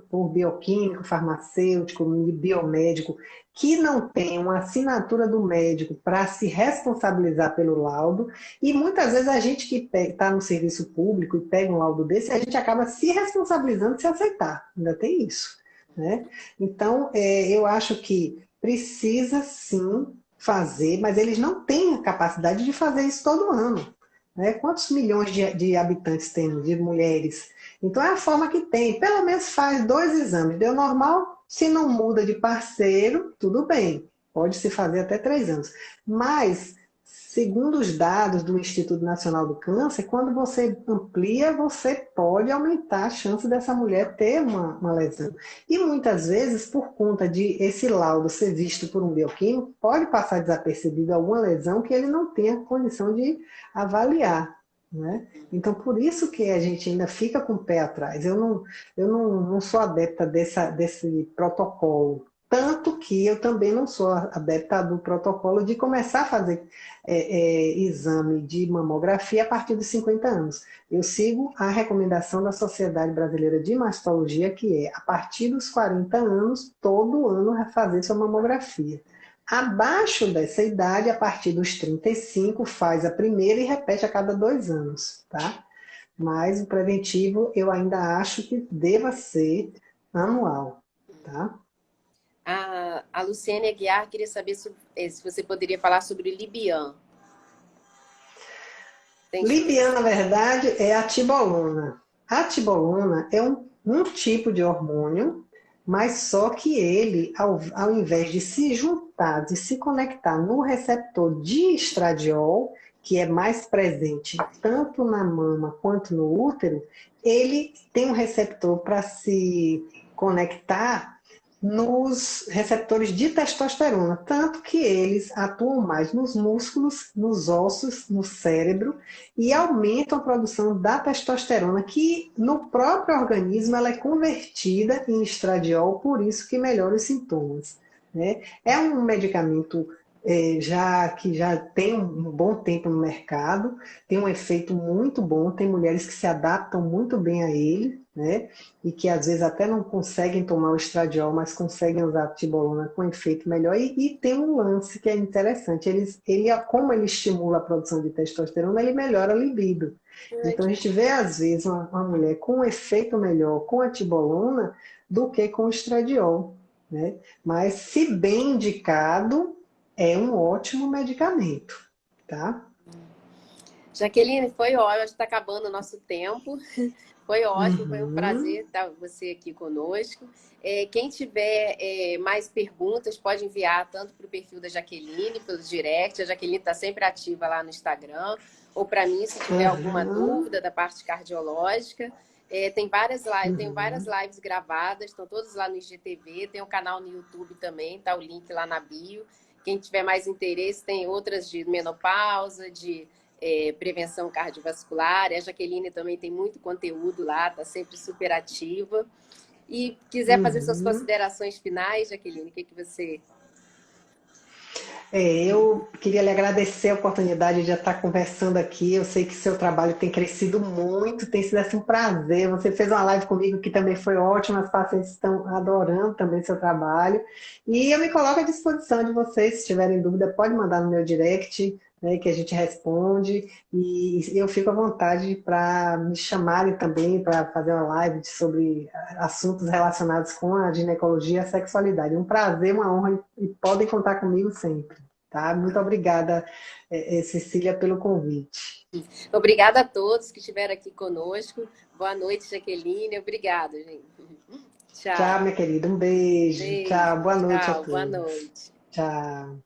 por bioquímico, farmacêutico, biomédico, que não tem uma assinatura do médico para se responsabilizar pelo laudo. E muitas vezes a gente que está no serviço público e pega um laudo desse, a gente acaba se responsabilizando se aceitar. Ainda tem isso, né? Então, eu acho que precisa sim fazer, mas eles não têm a capacidade de fazer isso todo ano, né? Quantos milhões de habitantes temos, de mulheres? Então é a forma que tem. Pelo menos faz 2 exames. Deu normal? Se não muda de parceiro, tudo bem. Pode se fazer até 3 anos. Mas, segundo os dados do Instituto Nacional do Câncer, quando você amplia, você pode aumentar a chance dessa mulher ter uma lesão. E muitas vezes, por conta de esse laudo ser visto por um bioquímico, pode passar desapercebido alguma lesão que ele não tenha condição de avaliar, né? Então, por isso que a gente ainda fica com o pé atrás. Eu não sou adepta desse protocolo. Tanto que eu também não sou adepta do protocolo de começar a fazer exame de mamografia a partir dos 50 anos. Eu sigo a recomendação da Sociedade Brasileira de Mastologia, que é, a partir dos 40 anos, todo ano fazer sua mamografia. Abaixo dessa idade, a partir dos 35, faz a primeira e repete a cada 2 anos, tá? Mas o preventivo eu ainda acho que deva ser anual, tá? A Luciene Aguiar queria saber se você poderia falar sobre o Libian. Libian, na verdade, é a tibolona. A tibolona é um tipo de hormônio, mas só que ele, ao invés de se juntar, de se conectar no receptor de estradiol, que é mais presente tanto na mama quanto no útero, ele tem um receptor para se conectar nos receptores de testosterona, tanto que eles atuam mais nos músculos, nos ossos, no cérebro e aumentam a produção da testosterona, que no próprio organismo ela é convertida em estradiol, por isso que melhora os sintomas, né? É um medicamento que já tem um bom tempo no mercado, tem um efeito muito bom, tem mulheres que se adaptam muito bem a ele, né? E que às vezes até não conseguem tomar o estradiol, mas conseguem usar a tibolona com efeito melhor. E tem um lance que é interessante, como ele estimula a produção de testosterona, ele melhora a libido. Então a gente vê às vezes uma mulher com um efeito melhor com a tibolona do que com o estradiol, né? Mas se bem indicado, é um ótimo medicamento, tá? Jaqueline, foi ótimo, está acabando o nosso tempo. Foi ótimo, foi um Uhum. prazer estar você aqui conosco. Quem tiver mais perguntas, pode enviar tanto para o perfil da Jaqueline, pelo direct. A Jaqueline está sempre ativa lá no Instagram. Ou para mim, se tiver alguma Uhum. dúvida da parte cardiológica. Tem várias lives, eu tenho várias Uhum. lives gravadas, estão todas lá no IGTV. Tem um canal no YouTube também, tá o link lá na bio. Quem tiver mais interesse, tem outras de menopausa, de prevenção cardiovascular. A Jaqueline também tem muito conteúdo lá, está sempre super ativa. E quiser fazer suas Uhum. considerações finais, Jaqueline, o que, que você. Eu queria lhe agradecer a oportunidade de estar conversando aqui. Eu sei que seu trabalho tem crescido muito, tem sido assim, um prazer. Você fez uma live comigo que também foi ótima, as pacientes estão adorando também seu trabalho. E eu me coloco à disposição de vocês, se tiverem dúvida, pode mandar no meu direct, né, que a gente responde. E eu fico à vontade para me chamarem também para fazer uma live sobre assuntos relacionados com a ginecologia e a sexualidade. Um prazer, uma honra e podem contar comigo sempre. Tá? Muito obrigada, Cecília, pelo convite. Obrigada a todos que estiveram aqui conosco. Boa noite, Jaqueline. Obrigada, gente. Tchau, Tchau. minha querida. Um beijo. Beijo. Tchau. Boa noite a Tchau. Boa todos. noite. Tchau.